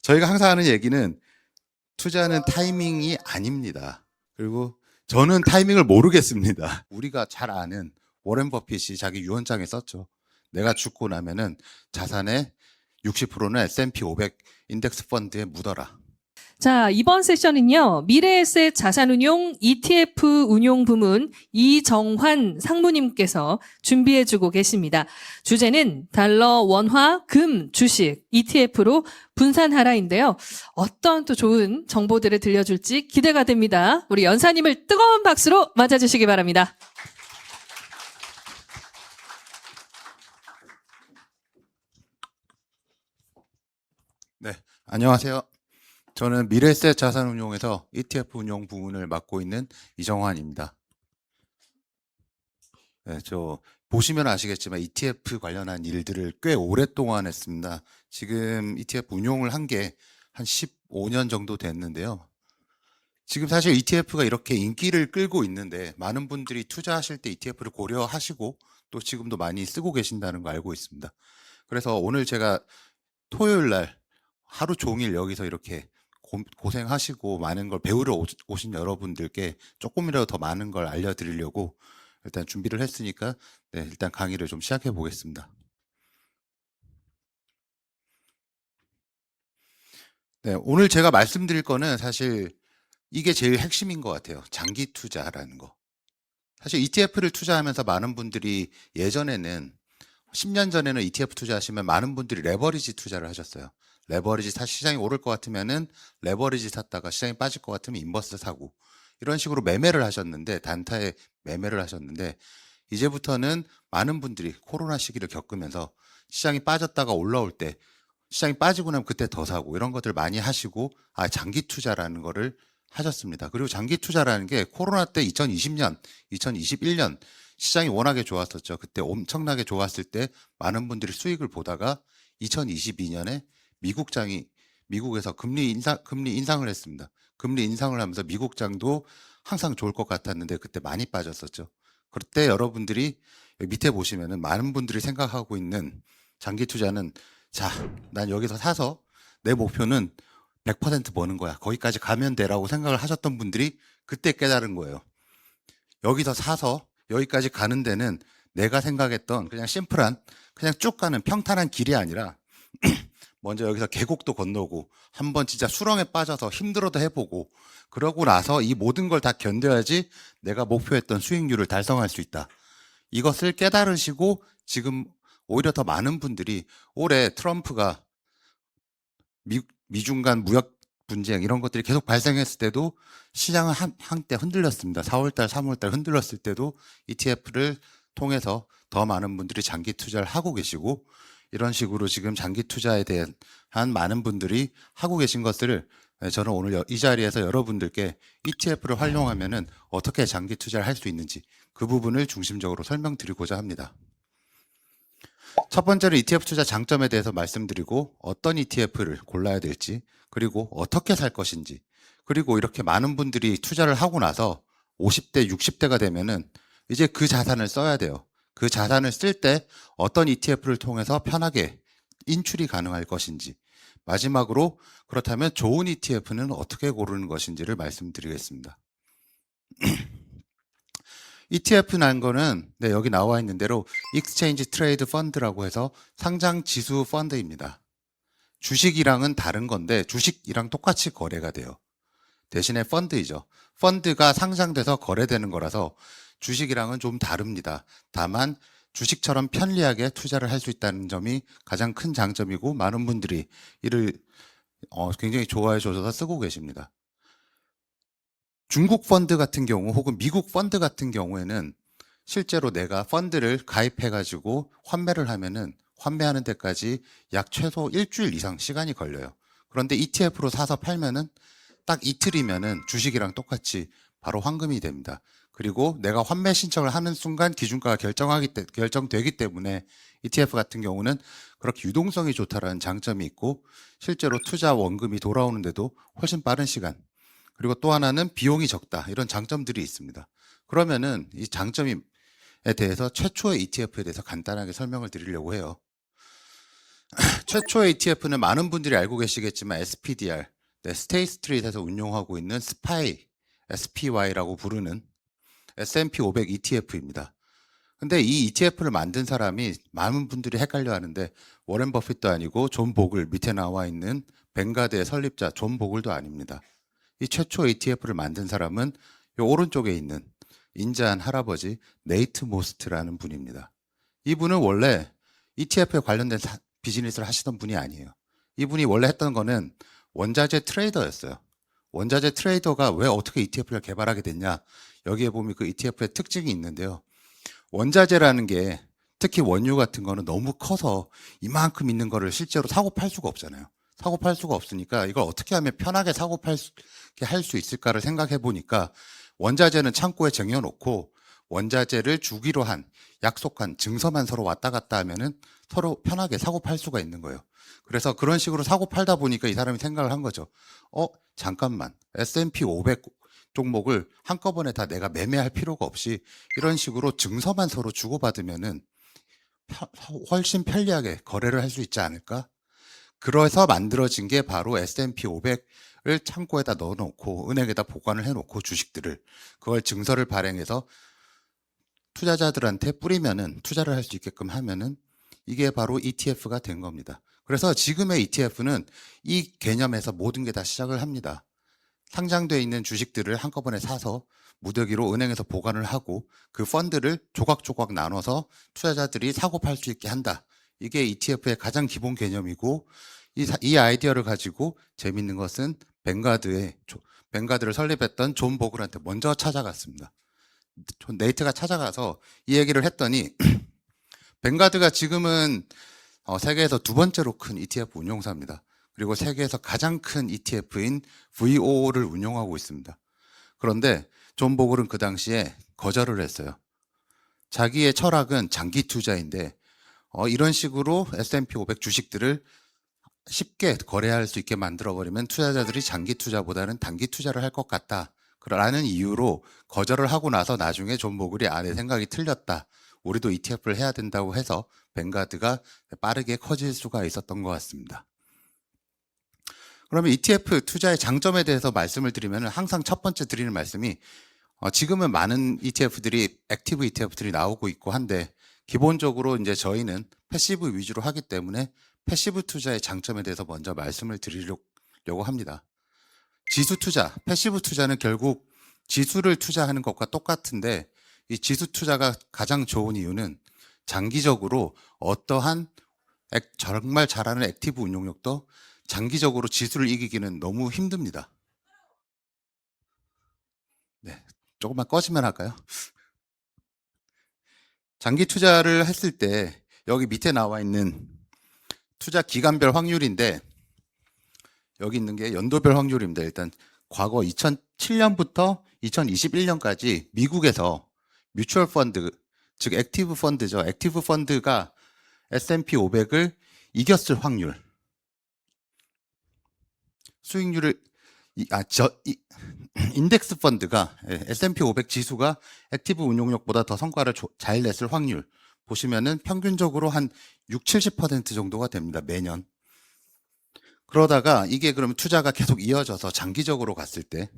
저희가 항상 하는 얘기는 투자는 타이밍이 아닙니다. 그리고 저는 타이밍을 모르겠습니다. 우리가 잘 아는 워렌 버핏이 자기 유언장에 썼죠. 내가 죽고 나면은 자산의 60%는 S&P 500 인덱스 펀드에 묻어라. 자, 이번 세션은요, 미래에셋 자산운용 ETF 운용 부문 이정환 상무님께서 준비해주고 계십니다. 주제는 달러, 원화, 금, 주식, ETF로 분산하라인데요. 어떤 또 좋은 정보들을 들려줄지 기대가 됩니다. 우리 연사님을 뜨거운 박수로 맞아주시기 바랍니다. 네, 안녕하세요. 저는 미래에셋 자산운용에서 ETF 운용 부문을 맡고 있는 이정환입니다. 네, 저 보시면 아시겠지만 ETF 관련한 일들을 꽤 오랫동안 했습니다. 지금 ETF 운용을 한 게 한 15년 정도 됐는데요. 지금 사실 ETF가 이렇게 인기를 끌고 있는데 많은 분들이 투자하실 때 ETF를 고려하시고 또 지금도 많이 쓰고 계신다는 거 알고 있습니다. 그래서 오늘 제가 토요일 날 하루 종일 여기서 이렇게 고생하시고 많은 걸 배우러 오신 여러분들께 조금이라도 더 많은 걸 알려드리려고 일단 준비를 했으니까 네, 일단 강의를 좀 시작해 보겠습니다. 네, 오늘 제가 말씀드릴 거는 사실 이게 제일 핵심인 것 같아요. 장기 투자라는 거. 사실 ETF를 투자하면서 많은 분들이 예전에는 10년 전에는 ETF 투자하시면 많은 분들이 레버리지 투자를 하셨어요. 레버리지 시장이 오를 것 같으면은 레버리지 샀다가 시장이 빠질 것 같으면 인버스 사고 이런 식으로 매매를 하셨는데 단타에 매매를 하셨는데 이제부터는 많은 분들이 코로나 시기를 겪으면서 시장이 빠졌다가 올라올 때 시장이 빠지고 나면 그때 더 사고 이런 것들 많이 하시고 장기 투자라는 거를 하셨습니다. 그리고 장기 투자라는 게 코로나 때 2020년, 2021년 시장이 워낙에 좋았었죠. 그때 엄청나게 좋았을 때 많은 분들이 수익을 보다가 2022년에 미국에서 금리 인상을 했습니다. 금리 인상을 하면서 미국장도 항상 좋을 것 같았는데 그때 많이 빠졌었죠. 그때 여러분들이 밑에 보시면은 많은 분들이 생각하고 있는 장기 투자는 자, 난 여기서 사서 내 목표는 100% 버는 거야. 거기까지 가면 돼라고 생각을 하셨던 분들이 그때 깨달은 거예요. 여기서 사서 여기까지 가는 데는 내가 생각했던 그냥 심플한 그냥 쭉 가는 평탄한 길이 아니라 먼저 여기서 계곡도 건너고 한번 진짜 수렁에 빠져서 힘들어도 해보고 그러고 나서 이 모든 걸 다 견뎌야지 내가 목표했던 수익률을 달성할 수 있다. 이것을 깨달으시고 지금 오히려 더 많은 분들이 올해 트럼프가 미중 간 무역 분쟁 이런 것들이 계속 발생했을 때도 시장은 한때 흔들렸습니다. 4월달, 3월달 흔들렸을 때도 ETF를 통해서 더 많은 분들이 장기 투자를 하고 계시고 이런 식으로 지금 장기 투자에 대한 많은 분들이 하고 계신 것을 저는 오늘 이 자리에서 여러분들께 ETF를 활용하면은 어떻게 장기 투자를 할 수 있는지 그 부분을 중심적으로 설명드리고자 합니다. 첫 번째로 ETF 투자 장점에 대해서 말씀드리고 어떤 ETF를 골라야 될지 그리고 어떻게 살 것인지 그리고 이렇게 많은 분들이 투자를 하고 나서 50대, 60대가 되면은 이제 그 자산을 써야 돼요. 그 자산을 쓸 때 어떤 ETF를 통해서 편하게 인출이 가능할 것인지 마지막으로 그렇다면 좋은 ETF는 어떻게 고르는 것인지를 말씀드리겠습니다. ETF라는 거는 여기 나와 있는 대로 Exchange Trade Fund라고 해서 상장 지수 펀드입니다. 주식이랑은 다른 건데 주식이랑 똑같이 거래가 돼요. 대신에 펀드이죠. 펀드가 상장돼서 거래되는 거라서 주식이랑은 좀 다릅니다. 다만 주식처럼 편리하게 투자를 할 수 있다는 점이 가장 큰 장점이고 많은 분들이 이를 굉장히 좋아해 주셔서 쓰고 계십니다. 중국 펀드 같은 경우 혹은 미국 펀드 같은 경우에는 실제로 내가 펀드를 가입해가지고 환매를 하면은 환매하는 데까지 약 최소 일주일 이상 시간이 걸려요. 그런데 ETF로 사서 팔면은 딱 이틀이면은 주식이랑 똑같이 바로 환금이 됩니다. 그리고 내가 환매 신청을 하는 순간 기준가가 결정되기 때문에 ETF 같은 경우는 그렇게 유동성이 좋다라는 장점이 있고 실제로 투자 원금이 돌아오는데도 훨씬 빠른 시간 그리고 또 하나는 비용이 적다 이런 장점들이 있습니다. 그러면은 이 장점에 대해서 최초의 ETF에 대해서 간단하게 설명을 드리려고 해요. 최초 ETF는 많은 분들이 알고 계시겠지만 SPDR, 네, 스테이 스트리트에서 운용하고 있는 SPY라고 부르는 S&P 500 ETF입니다. 근데 이 ETF를 만든 사람이 많은 분들이 헷갈려 하는데 워렌 버핏도 아니고 존 보글, 밑에 나와 있는 뱅가드의 설립자 존 보글도 아닙니다. 이 최초 ETF를 만든 사람은 이 오른쪽에 있는 인자한 할아버지 네이트 모스트라는 분입니다. 이분은 원래 ETF에 관련된 비즈니스를 하시던 분이 아니에요. 이분이 원래 했던 거는 원자재 트레이더였어요. 원자재 트레이더가 왜 어떻게 ETF를 개발하게 됐냐? 여기에 보면 그 ETF의 특징이 있는데요. 원자재라는 게 특히 원유 같은 거는 너무 커서 이만큼 있는 거를 실제로 사고 팔 수가 없잖아요. 사고 팔 수가 없으니까 이걸 어떻게 하면 편하게 사고 팔게 할 수 있을까를 생각해 보니까 원자재는 창고에 쟁여놓고 원자재를 주기로 한 약속한 증서만 서로 왔다 갔다 하면은 서로 편하게 사고 팔 수가 있는 거예요. 그래서 그런 식으로 사고 팔다 보니까 이 사람이 생각을 한 거죠. 잠깐만. S&P 500 종목을 한꺼번에 다 내가 매매할 필요가 없이 이런 식으로 증서만 서로 주고받으면은 훨씬 편리하게 거래를 할 수 있지 않을까? 그래서 만들어진 게 바로 S&P 500을 창고에다 넣어놓고 은행에다 보관을 해놓고 주식들을 그걸 증서를 발행해서 투자자들한테 뿌리면은 투자를 할 수 있게끔 하면은 이게 바로 ETF가 된 겁니다. 그래서 지금의 ETF는 이 개념에서 모든 게 다 시작을 합니다. 상장되어 있는 주식들을 한꺼번에 사서 무더기로 은행에서 보관을 하고 그 펀드를 조각조각 나눠서 투자자들이 사고 팔 수 있게 한다. 이게 ETF의 가장 기본 개념이고 이 아이디어를 가지고 재밌는 것은 뱅가드를 설립했던 존 보글한테 먼저 찾아갔습니다. 네이트가 찾아가서 이 얘기를 했더니 뱅가드가 지금은 세계에서 두 번째로 큰 ETF 운용사입니다. 그리고 세계에서 가장 큰 ETF인 VOO를 운용하고 있습니다. 그런데 존 보글은 그 당시에 거절을 했어요. 자기의 철학은 장기 투자인데 이런 식으로 S&P 500 주식들을 쉽게 거래할 수 있게 만들어버리면 투자자들이 장기 투자보다는 단기 투자를 할 것 같다. 라는 이유로 거절을 하고 나서 나중에 존 보글이 내 생각이 틀렸다. 우리도 ETF를 해야 된다고 해서 뱅가드가 빠르게 커질 수가 있었던 것 같습니다. 그러면 ETF 투자의 장점에 대해서 말씀을 드리면 항상 첫 번째 드리는 말씀이 지금은 많은 ETF들이 액티브 ETF들이 나오고 있고 한데 기본적으로 이제 저희는 패시브 위주로 하기 때문에 패시브 투자의 장점에 대해서 먼저 말씀을 드리려고 합니다. 지수 투자, 패시브 투자는 결국 지수를 투자하는 것과 똑같은데 이 지수 투자가 가장 좋은 이유는 장기적으로 어떠한 정말 잘하는 액티브 운용력도 장기적으로 지수를 이기기는 너무 힘듭니다. 네, 조금만 꺼지면 할까요? 장기 투자를 했을 때 여기 밑에 나와 있는 투자 기간별 확률인데 여기 있는 게 연도별 확률입니다. 일단 과거 2007년부터 2021년까지 미국에서 뮤추얼 펀드, 즉 액티브 펀드죠. 액티브 펀드가 S&P 500을 이겼을 확률. 수익률을 인덱스 펀드가 S&P 500 지수가 액티브 운용력보다 더 성과를 잘 냈을 확률 보시면은 평균적으로 한 60-70% 정도가 됩니다. 매년. 그러다가 이게 그러면 투자가 계속 이어져서 장기적으로 갔을 때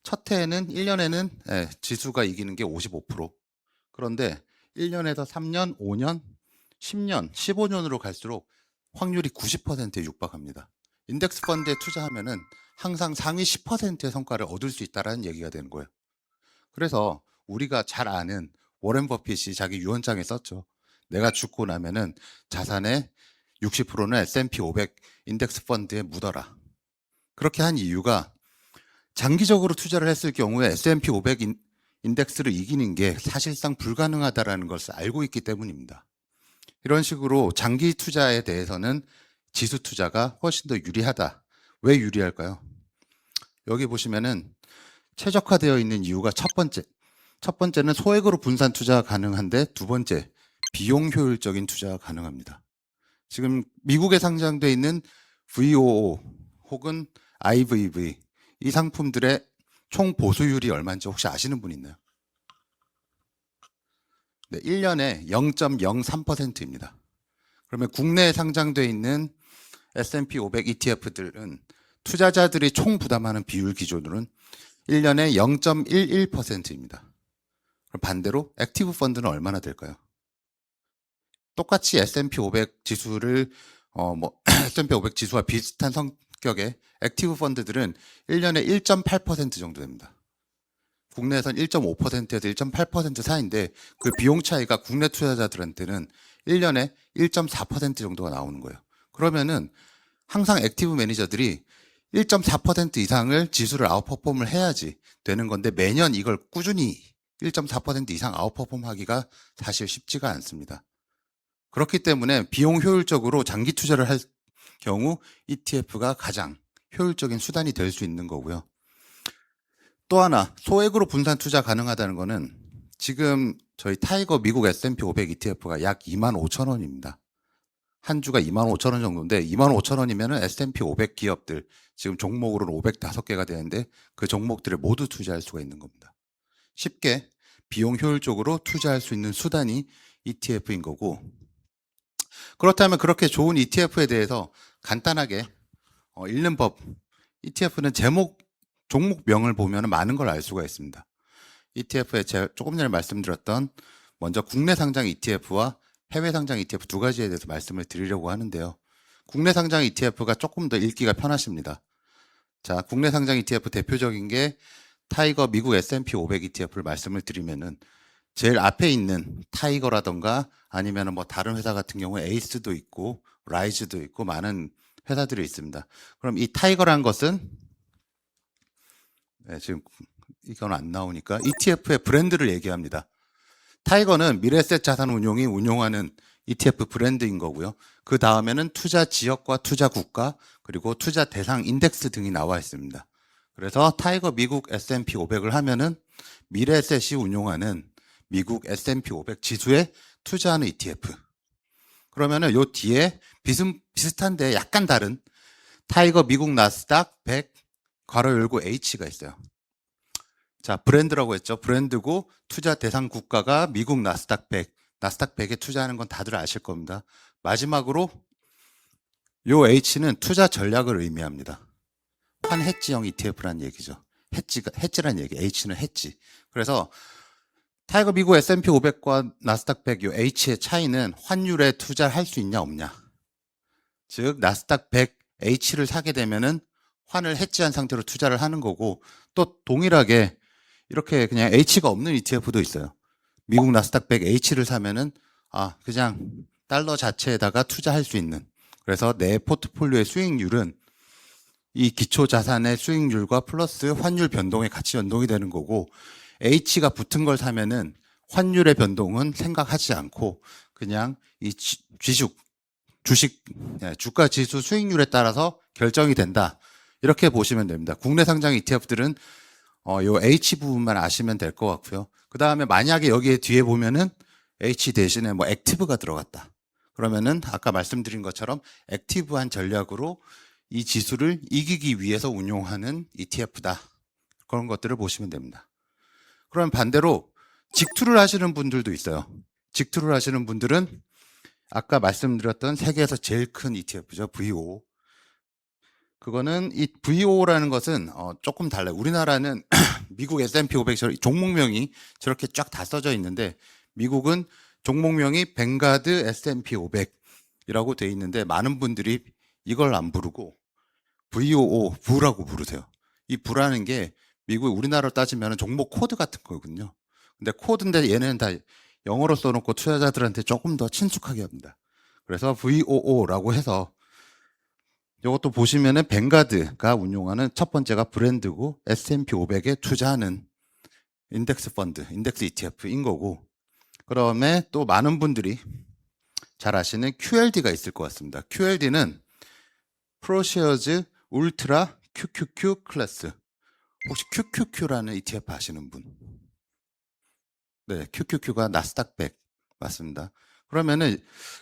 첫 해에는 1년에는 지수가 이기는 게 55%. 그런데 1년에서 3년, 5년, 10년, 15년으로 갈수록 확률이 90%에 육박합니다. 인덱스 펀드에 투자하면은 항상 상위 10%의 성과를 얻을 수 있다는 얘기가 되는 거예요. 그래서 우리가 잘 아는 워렌 버핏이 자기 유언장에 썼죠. 내가 죽고 나면은 자산의 60%는 S&P 500 인덱스 펀드에 묻어라. 그렇게 한 이유가 장기적으로 투자를 했을 경우에 S&P 500 인덱스를 이기는 게 사실상 불가능하다는 것을 알고 있기 때문입니다. 이런 식으로 장기 투자에 대해서는 지수 투자가 훨씬 더 유리하다. 왜 유리할까요? 여기 보시면은 최적화되어 있는 이유가 첫 번째는 소액으로 분산 투자가 가능한데 두 번째, 비용 효율적인 투자가 가능합니다. 지금 미국에 상장되어 있는 VOO 혹은 IVV 이 상품들의 총 보수율이 얼마인지 혹시 아시는 분 있나요? 네, 1년에 0.03%입니다. 그러면 국내에 상장돼 있는 S&P 500 ETF들은 투자자들이 총 부담하는 비율 기준으로는 1년에 0.11%입니다. 그럼 반대로 액티브 펀드는 얼마나 될까요? 똑같이 S&P 500 지수를 S&P 500 지수와 비슷한 성격의 액티브 펀드들은 1년에 1.8% 정도 됩니다. 국내에선 1.5%에서 1.8% 사이인데 그 비용 차이가 국내 투자자들한테는 1년에 1.4% 정도가 나오는 거예요. 그러면은 항상 액티브 매니저들이 1.4% 이상을 지수를 아웃퍼폼을 해야지 되는 건데 매년 이걸 꾸준히 1.4% 이상 아웃퍼폼 하기가 사실 쉽지가 않습니다. 그렇기 때문에 비용 효율적으로 장기 투자를 할 경우 ETF가 가장 효율적인 수단이 될 수 있는 거고요. 또 하나 소액으로 분산 투자 가능하다는 거는 지금 저희 타이거 미국 S&P 500 ETF가 약 25,000원입니다. 한 주가 25,000원 정도인데 25,000원이면 S&P 500 기업들 지금 종목으로는 505개가 되는데 그 종목들을 모두 투자할 수가 있는 겁니다. 쉽게 비용 효율적으로 투자할 수 있는 수단이 ETF인 거고, 그렇다면 그렇게 좋은 ETF에 대해서 간단하게 읽는 법, ETF는 종목명을 보면 많은 걸 알 수가 있습니다. ETF에 제가 조금 전에 말씀드렸던 먼저 국내 상장 ETF와 해외 상장 ETF 두 가지에 대해서 말씀을 드리려고 하는데요. 국내 상장 ETF가 조금 더 읽기가 편하십니다. 자, 국내 상장 ETF 대표적인 게 타이거 미국 S&P 500 ETF를 말씀을 드리면은 제일 앞에 있는 타이거라던가 아니면 뭐 다른 회사 같은 경우에 에이스도 있고 라이즈도 있고 많은 회사들이 있습니다. 그럼 이 타이거라는 것은 지금 이건 안 나오니까 ETF의 브랜드를 얘기합니다. 타이거는 미래에셋 자산 운용이 운용하는 ETF 브랜드인 거고요. 그 다음에는 투자 지역과 투자 국가 그리고 투자 대상 인덱스 등이 나와 있습니다. 그래서 타이거 미국 S&P 500을 하면은 미래에셋이 운용하는 미국 S&P 500 지수에 투자하는 ETF. 그러면은 요 뒤에 비슷한데 약간 다른 타이거 미국 나스닥 100 괄호 열고 H가 있어요. 자, 브랜드라고 했죠. 브랜드고 투자 대상 국가가 미국 나스닥 100. 나스닥 100에 투자하는 건 다들 아실 겁니다. 마지막으로 요 H는 투자 전략을 의미합니다. 환해지형 ETF라는 얘기죠. 해지란 얘기. H는 해지. 그래서 타이거 미국 S&P 500과 나스닥 100, 요 H의 차이는 환율에 투자할 수 있냐 없냐. 즉 나스닥 100 H를 사게 되면은 환을 해지한 상태로 투자를 하는 거고, 또 동일하게 이렇게 그냥 H가 없는 ETF도 있어요. 미국 나스닥 100 H를 사면은 그냥 달러 자체에다가 투자할 수 있는, 그래서 내 포트폴리오의 수익률은 이 기초 자산의 수익률과 플러스 환율 변동에 같이 연동이 되는 거고, H가 붙은 걸 사면은 환율의 변동은 생각하지 않고 그냥 이 주가 지수 수익률에 따라서 결정이 된다. 이렇게 보시면 됩니다. 국내 상장 ETF들은 요 H 부분만 아시면 될 것 같고요. 그 다음에 만약에 여기에 뒤에 보면은 H 대신에 뭐 액티브가 들어갔다. 그러면은 아까 말씀드린 것처럼 액티브한 전략으로 이 지수를 이기기 위해서 운용하는 ETF다. 그런 것들을 보시면 됩니다. 그럼 반대로 직투를 하시는 분들도 있어요. 직투를 하시는 분들은 아까 말씀드렸던 세계에서 제일 큰 ETF죠. VO. 그거는 이 VO라는 것은 조금 달라요. 우리나라는 미국 S&P 500 종목명이 저렇게 쫙 다 써져 있는데, 미국은 종목명이 뱅가드 S&P 500이라고 돼 있는데 많은 분들이 이걸 안 부르고 VOO, 부라고 부르세요. 이 부라는 게 미국 우리나라로 따지면 종목 코드 같은 거거든요. 근데 코드인데 얘네는 다 영어로 써놓고 투자자들한테 조금 더 친숙하게 합니다. 그래서 VOO라고 해서 이것도 보시면은 뱅가드가 운용하는 첫 번째가 브랜드고 S&P 500에 투자하는 인덱스 펀드, 인덱스 ETF인 거고, 그다음에 또 많은 분들이 잘 아시는 QLD가 있을 것 같습니다. QLD는 프로쉐어즈 울트라 QQQ 클래스. 혹시 QQQ라는 ETF 아시는 분? 네, QQQ가 나스닥 100 맞습니다. 그러면은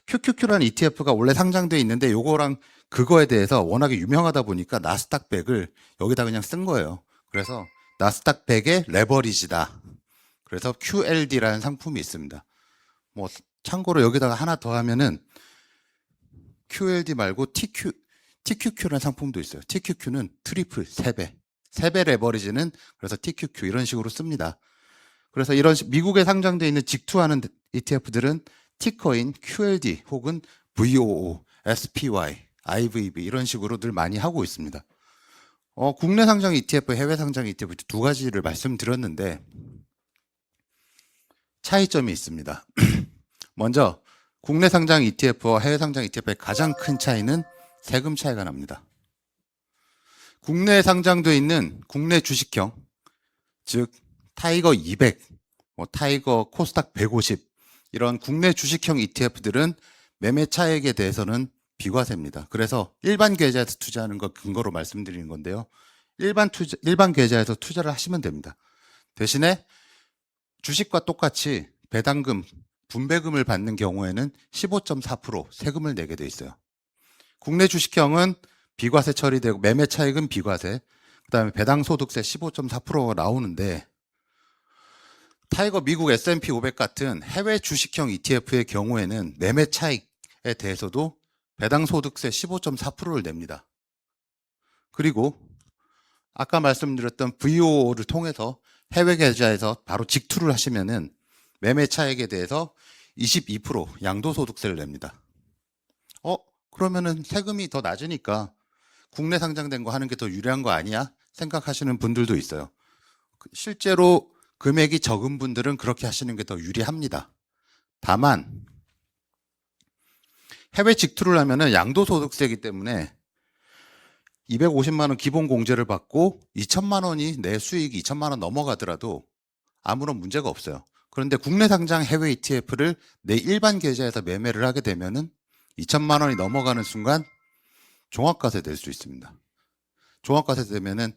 QQQ라는 ETF가 원래 상장돼 있는데 요거랑 그거에 대해서 워낙에 유명하다 보니까 나스닥 100을 여기다 그냥 쓴 거예요. 그래서 나스닥 100의 레버리지다. 그래서 QLD라는 상품이 있습니다. 뭐 참고로 여기다가 하나 더 하면은 QLD 말고 TQQ라는 상품도 있어요. TQQ는 트리플 3배. 3배 레버리지는 그래서 TQQ 이런 식으로 씁니다. 그래서 이런 미국에 상장되어 있는 직투하는 ETF들은 티커인 QLD 혹은 VOO, SPY, IVB 이런 식으로 늘 많이 하고 있습니다. 국내 상장 ETF, 해외 상장 ETF 두 가지를 말씀드렸는데 차이점이 있습니다. 먼저 국내 상장 ETF와 해외 상장 ETF의 가장 큰 차이는 세금 차이가 납니다. 국내에 상장되어 있는 국내 주식형, 즉 타이거 200, 타이거 코스닥 150 이런 국내 주식형 ETF들은 매매 차익에 대해서는 비과세입니다. 그래서 일반 계좌에서 투자하는 거 근거로 말씀드리는 건데요. 일반 계좌에서 투자를 하시면 됩니다. 대신에 주식과 똑같이 배당금, 분배금을 받는 경우에는 15.4% 세금을 내게 돼 있어요. 국내 주식형은 비과세 처리되고 매매 차익은 비과세, 그다음에 배당 소득세 15.4%가 나오는데 타이거 미국 S&P 500 같은 해외 주식형 ETF의 경우에는 매매 차익에 대해서도 배당 소득세 15.4%를 냅니다. 그리고 아까 말씀드렸던 VOO를 통해서 해외 계좌에서 바로 직투를 하시면은 매매 차익에 대해서 22% 양도소득세를 냅니다. 그러면은 세금이 더 낮으니까 국내 상장된 거 하는 게 더 유리한 거 아니야? 생각하시는 분들도 있어요. 실제로 금액이 적은 분들은 그렇게 하시는 게 더 유리합니다. 다만 해외 직투를 하면은 양도소득세이기 때문에 250만 원 기본 공제를 받고 2천만 원이 내 수익이 2천만 원 넘어가더라도 아무런 문제가 없어요. 그런데 국내 상장 해외 ETF를 내 일반 계좌에서 매매를 하게 되면은 2천만 원이 넘어가는 순간 종합과세 될 수 있습니다. 종합과세 되면은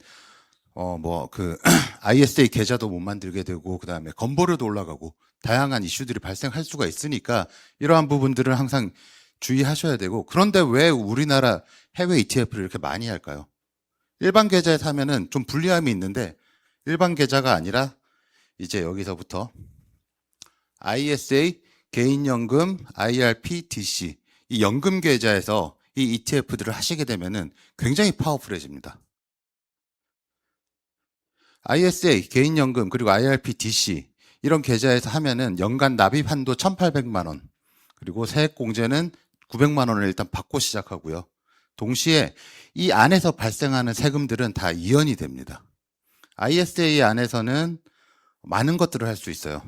ISA 계좌도 못 만들게 되고 그다음에 건보료도 올라가고 다양한 이슈들이 발생할 수가 있으니까 이러한 부분들은 항상 주의하셔야 되고, 그런데 왜 우리나라 해외 ETF를 이렇게 많이 할까요? 일반 계좌에서 하면은 좀 불리함이 있는데 일반 계좌가 아니라 이제 여기서부터 ISA, 개인연금, IRP, DC 이 연금 계좌에서 이 ETF들을 하시게 되면은 굉장히 파워풀해집니다. ISA, 개인연금, 그리고 IRP, DC 이런 계좌에서 하면은 연간 납입 한도 1,800만 원, 그리고 세액 공제는 900만 원을 일단 받고 시작하고요. 동시에 이 안에서 발생하는 세금들은 다 이연이 됩니다. ISA 안에서는 많은 것들을 할 수 있어요.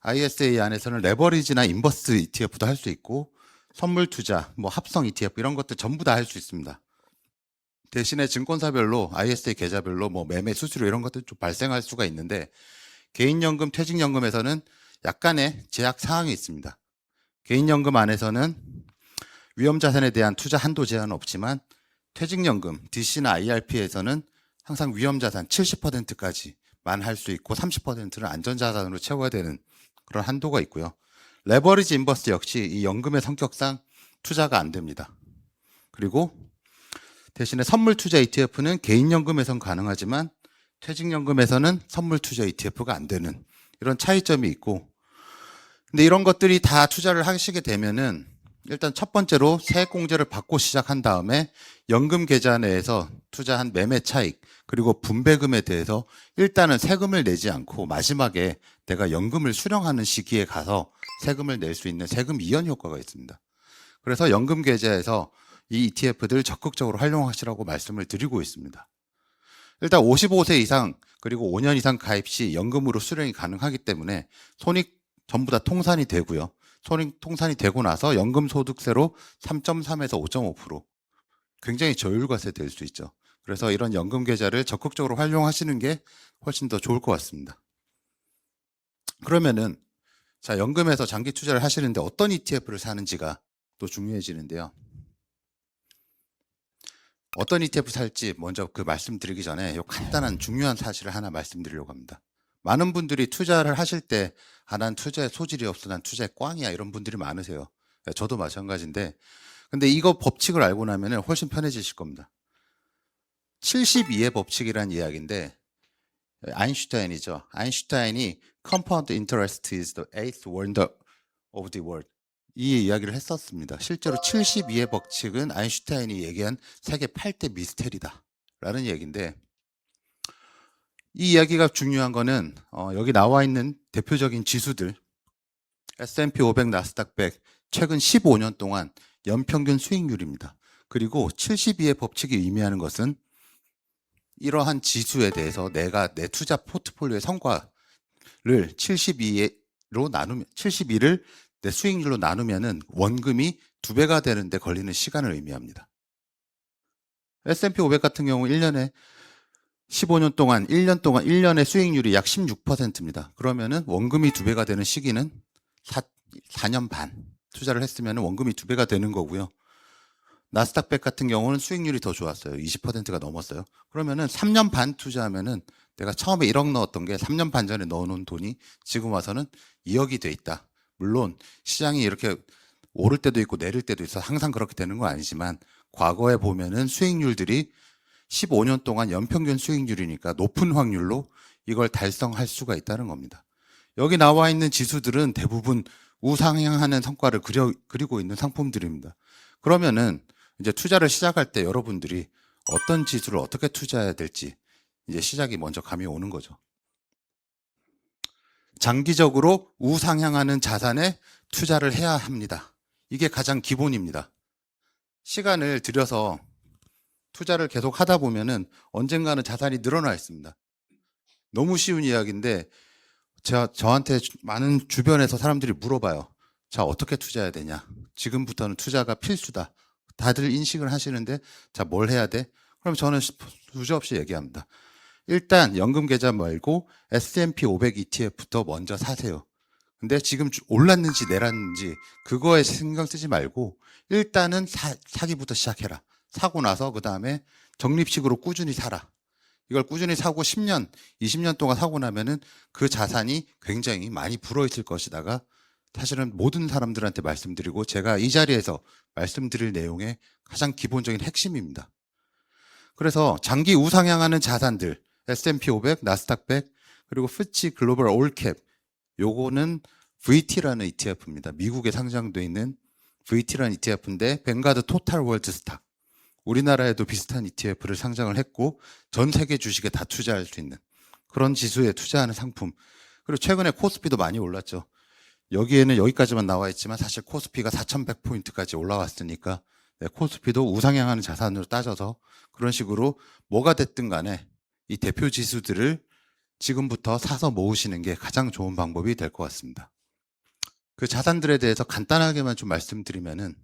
ISA 안에서는 레버리지나 인버스 ETF도 할 수 있고 선물 투자, 합성 ETF 이런 것들 전부 다 할 수 있습니다. 대신에 증권사별로 ISA 계좌별로 매매 수수료 이런 것들 좀 발생할 수가 있는데 개인연금, 퇴직연금에서는 약간의 제약 사항이 있습니다. 개인연금 안에서는 위험자산에 대한 투자 한도 제한은 없지만 퇴직연금, DC나 IRP에서는 항상 위험자산 70%까지만 할 수 있고 30%는 안전자산으로 채워야 되는 그런 한도가 있고요. 레버리지 인버스 역시 이 연금의 성격상 투자가 안 됩니다. 그리고 대신에 선물 투자 ETF는 개인연금에선 가능하지만 퇴직연금에서는 선물 투자 ETF가 안 되는 이런 차이점이 있고, 근데 이런 것들이 다 투자를 하시게 되면은 일단 첫 번째로 세액 공제를 받고 시작한 다음에 연금 계좌 내에서 투자한 매매 차익 그리고 분배금에 대해서 일단은 세금을 내지 않고 마지막에 내가 연금을 수령하는 시기에 가서 세금을 낼 수 있는 세금 이연 효과가 있습니다. 그래서 연금 계좌에서 이 ETF들 적극적으로 활용하시라고 말씀을 드리고 있습니다. 일단 55세 이상 그리고 5년 이상 가입 시 연금으로 수령이 가능하기 때문에 손익 전부 다 통산이 되고요. 손익 통산이 되고 나서 연금 소득세로 3.3에서 5.5% 굉장히 저율과세 될 수 있죠. 그래서 이런 연금 계좌를 적극적으로 활용하시는 게 훨씬 더 좋을 것 같습니다. 그러면은 자, 연금에서 장기 투자를 하시는데 어떤 ETF를 사는지가 또 중요해지는데요. 어떤 ETF 살지 먼저 말씀드리기 전에 이 간단한 중요한 사실을 하나 말씀드리려고 합니다. 많은 분들이 투자를 하실 때 난 투자에 소질이 없어, 난 투자에 꽝이야 이런 분들이 많으세요. 저도 마찬가지인데 근데 이거 법칙을 알고 나면 훨씬 편해지실 겁니다. 72의 법칙이란 이야기인데 아인슈타인이죠. 아인슈타인이 Compound interest is the eighth wonder of the world. 이 이야기를 했었습니다. 실제로 72의 법칙은 아인슈타인이 얘기한 세계 8대 미스테리다 라는 얘기인데, 이 이야기가 중요한 거는 여기 나와 있는 대표적인 지수들 S&P 500, 나스닥 100 최근 15년 동안 연평균 수익률입니다. 그리고 72의 법칙이 의미하는 것은 이러한 지수에 대해서 내가 내 투자 포트폴리오의 성과를 72를 내 수익률로 나누면은 원금이 2배가 되는데 걸리는 시간을 의미합니다. S&P 500 같은 경우 1년에 15년 동안 1년의 수익률이 약 16%입니다. 그러면은 원금이 2배가 되는 시기는 4년 반 투자를 했으면 원금이 2배가 되는 거고요. 나스닥 100 같은 경우는 수익률이 더 좋았어요. 20%가 넘었어요. 그러면은 3년 반 투자하면은 내가 처음에 1억 넣었던 게 3년 반 전에 넣어놓은 돈이 지금 와서는 2억이 돼 있다. 물론 시장이 이렇게 오를 때도 있고 내릴 때도 있어 항상 그렇게 되는 건 아니지만 과거에 보면은 수익률들이 15년 동안 연평균 수익률이니까 높은 확률로 이걸 달성할 수가 있다는 겁니다. 여기 나와 있는 지수들은 대부분 우상향하는 성과를 그리고 있는 상품들입니다. 그러면은 이제 투자를 시작할 때 여러분들이 어떤 지수를 어떻게 투자해야 될지 이제 시작이 먼저 감이 오는 거죠. 장기적으로 우상향하는 자산에 투자를 해야 합니다. 이게 가장 기본입니다. 시간을 들여서 투자를 계속 하다 보면은 언젠가는 자산이 늘어나 있습니다. 너무 쉬운 이야기인데 저한테 많은 주변에서 사람들이 물어봐요. 자, 어떻게 투자해야 되냐? 지금부터는 투자가 필수다. 다들 인식을 하시는데 자, 뭘 해야 돼? 그럼 저는 주저없이 얘기합니다. 일단 연금 계좌 말고 S&P 500 ETF부터 먼저 사세요. 근데 지금 올랐는지 내렸는지 그거에 신경 쓰지 말고 일단은 사기부터 시작해라. 사고 나서 그 다음에 적립식으로 꾸준히 사라. 이걸 꾸준히 사고 10년, 20년 동안 사고 나면은 그 자산이 굉장히 많이 불어있을 것이다가 사실은 모든 사람들한테 말씀드리고 제가 이 자리에서 말씀드릴 내용의 가장 기본적인 핵심입니다. 그래서 장기 우상향하는 자산들, S&P 500, 나스닥 100, 그리고 FTSE 글로벌 올캡, 요거는 VT라는 ETF입니다. 미국에 상장되어 있는 VT라는 ETF인데 뱅가드 토탈 월드 스탁. 우리나라에도 비슷한 ETF를 상장을 했고 전 세계 주식에 다 투자할 수 있는 그런 지수에 투자하는 상품. 그리고 최근에 코스피도 많이 올랐죠. 여기에는 여기까지만 나와 있지만 사실 코스피가 4,100포인트까지 올라왔으니까 코스피도 우상향하는 자산으로 따져서 그런 식으로 뭐가 됐든 간에 이 대표 지수들을 지금부터 사서 모으시는 게 가장 좋은 방법이 될 것 같습니다. 그 자산들에 대해서 간단하게만 좀 말씀드리면은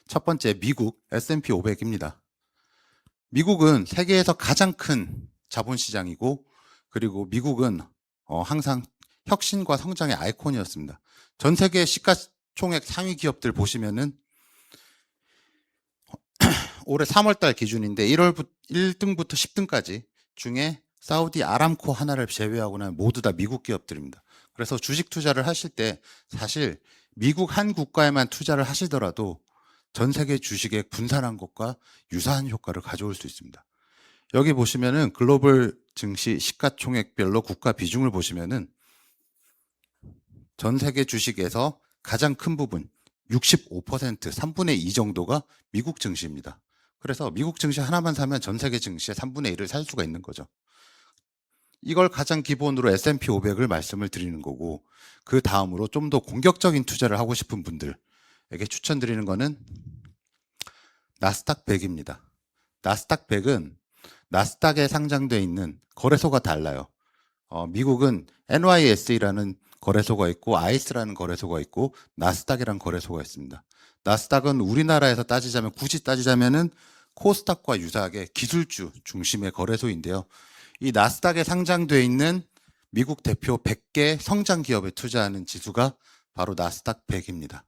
첫 번째 미국 S&P 500입니다. 미국은 세계에서 가장 큰 자본시장이고 그리고 미국은 항상 혁신과 성장의 아이콘이었습니다. 전 세계 시가총액 상위 기업들 보시면은 올해 3월달 기준인데 1등부터 10등까지 중에 사우디 아람코 하나를 제외하고는 모두 다 미국 기업들입니다. 그래서 주식 투자를 하실 때 사실 미국 한 국가에만 투자를 하시더라도 전 세계 주식에 분산한 것과 유사한 효과를 가져올 수 있습니다. 여기 보시면은 글로벌 증시 시가총액별로 국가 비중을 보시면은 전 세계 주식에서 가장 큰 부분 65%, 3분의 2 정도가 미국 증시입니다. 그래서 미국 증시 하나만 사면 전 세계 증시의 3분의 1을 살 수가 있는 거죠. 이걸 가장 기본으로 S&P 500을 말씀을 드리는 거고 그 다음으로 좀 더 공격적인 투자를 하고 싶은 분들에게 추천드리는 거는 나스닥 100입니다. 나스닥 100은 나스닥에 상장되어 있는 거래소가 달라요. 미국은 NYSE라는 거래소가 있고 ICE라는 거래소가 있고 나스닥이라는 거래소가 있습니다. 나스닥은 우리나라에서 따지자면 굳이 따지자면은 코스닥과 유사하게 기술주 중심의 거래소인데요. 이 나스닥에 상장되어 있는 미국 대표 100개 성장 기업에 투자하는 지수가 바로 나스닥 100입니다.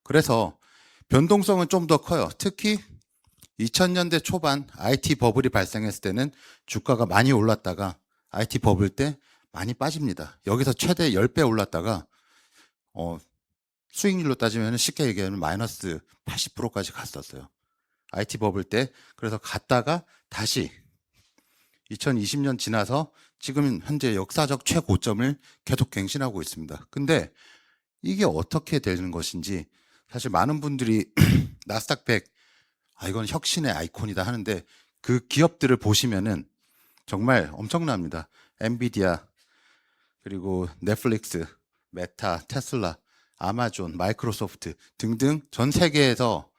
그래서 변동성은 좀 더 커요. 특히 2000년대 초반 IT 버블이 발생했을 때는 주가가 많이 올랐다가 IT 버블 때 많이 빠집니다. 여기서 최대 10배 올랐다가 수익률로 따지면 쉽게 얘기하면 마이너스 80%까지 갔었어요. IT 버블 때. 그래서 갔다가 다시 2020년 지나서 지금 현재 역사적 최고점을 계속 갱신하고 있습니다. 근데 이게 어떻게 되는 것인지 사실 많은 분들이 나스닥 100, 이건 혁신의 아이콘이다 하는데 그 기업들을 보시면은 정말 엄청납니다. 엔비디아, 그리고 넷플릭스, 메타, 테슬라, 아마존, 마이크로소프트 등등 전 세계에서